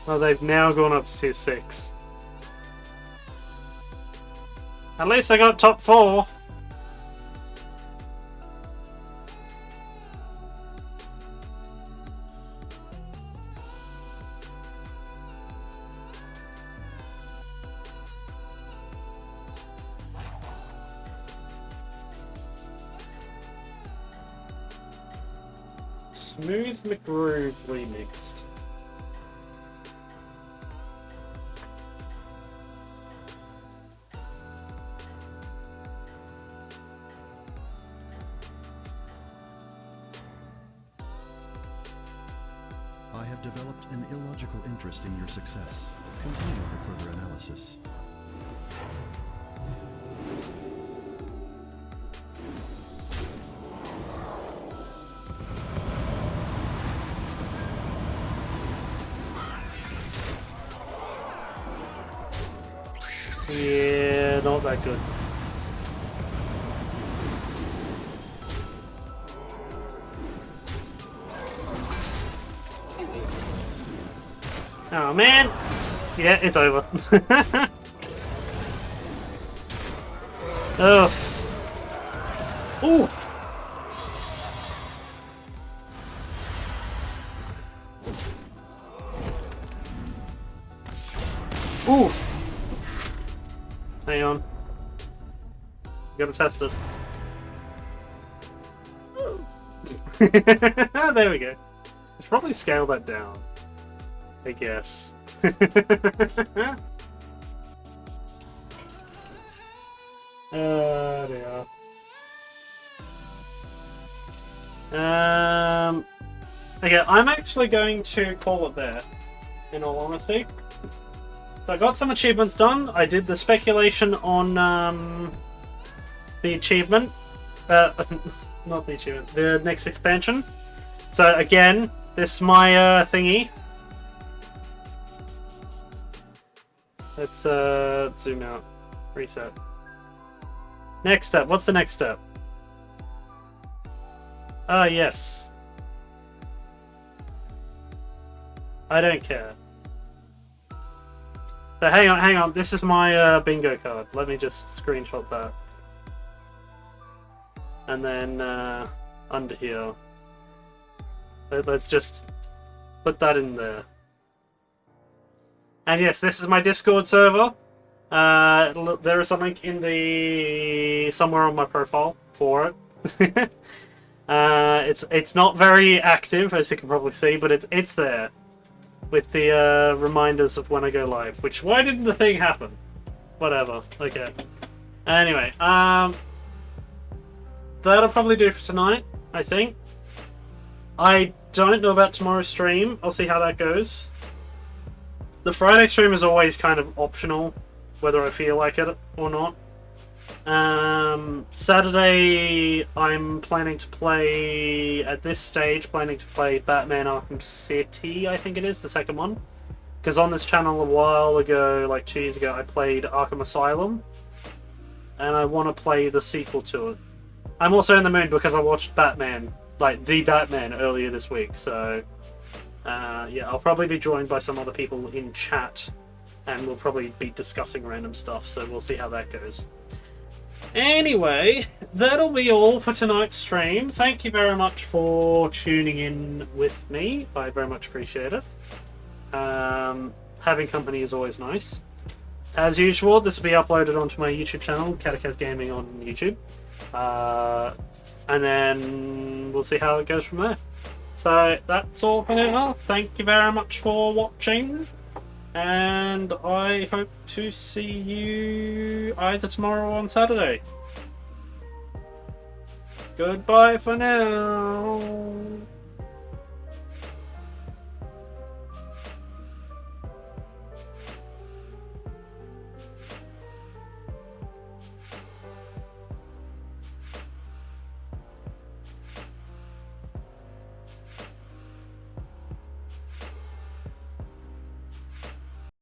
Well, they've now gone up to tier 6. At least I got top 4. Smooth McGroove remixed. I have developed an illogical interest in your success. Continue for further analysis. Yeah, not that good. Oh man! Yeah, it's over. Ugh. Ooh! Ooh! Hang on. Gotta test it. There we go. Should probably scale that down, I guess. There. Okay, I'm actually going to call it there, in all honesty. So I got some achievements done. I did the speculation on the achievement. Not the achievement, the next expansion. So again, this is my thingy. Let's zoom out. Reset. Next step. What's the next step? Ah, yes. I don't care. So hang on. This is my bingo card. Let me just screenshot that. And then under here. Let's just put that in there. And yes, this is my Discord server. There is a link in the somewhere on my profile for it. It's not very active, as you can probably see, but it's there with the reminders of when I go live. Which, why didn't the thing happen? Whatever. Okay. Anyway, that'll probably do for tonight, I think. I don't know about tomorrow's stream. I'll see how that goes. The Friday stream is always kind of optional, whether I feel like it or not. Saturday, I'm planning to play, at this stage, planning to play Batman Arkham City, I think it is, the second one. Because on this channel a while ago, like 2 years ago, I played Arkham Asylum. And I want to play the sequel to it. I'm also in the mood because I watched Batman, like The Batman, earlier this week, so... yeah, I'll probably be joined by some other people in chat, and we'll probably be discussing random stuff, so we'll see how that goes. Anyway, that'll be all for tonight's stream. Thank you very much for tuning in with me. I very much appreciate it. Having company is always nice. As usual, this will be uploaded onto my YouTube channel, Katacaz Gaming on YouTube. And then we'll see how it goes from there. So that's all for now. Thank you very much for watching. And I hope to see you either tomorrow or on Saturday. Goodbye for now.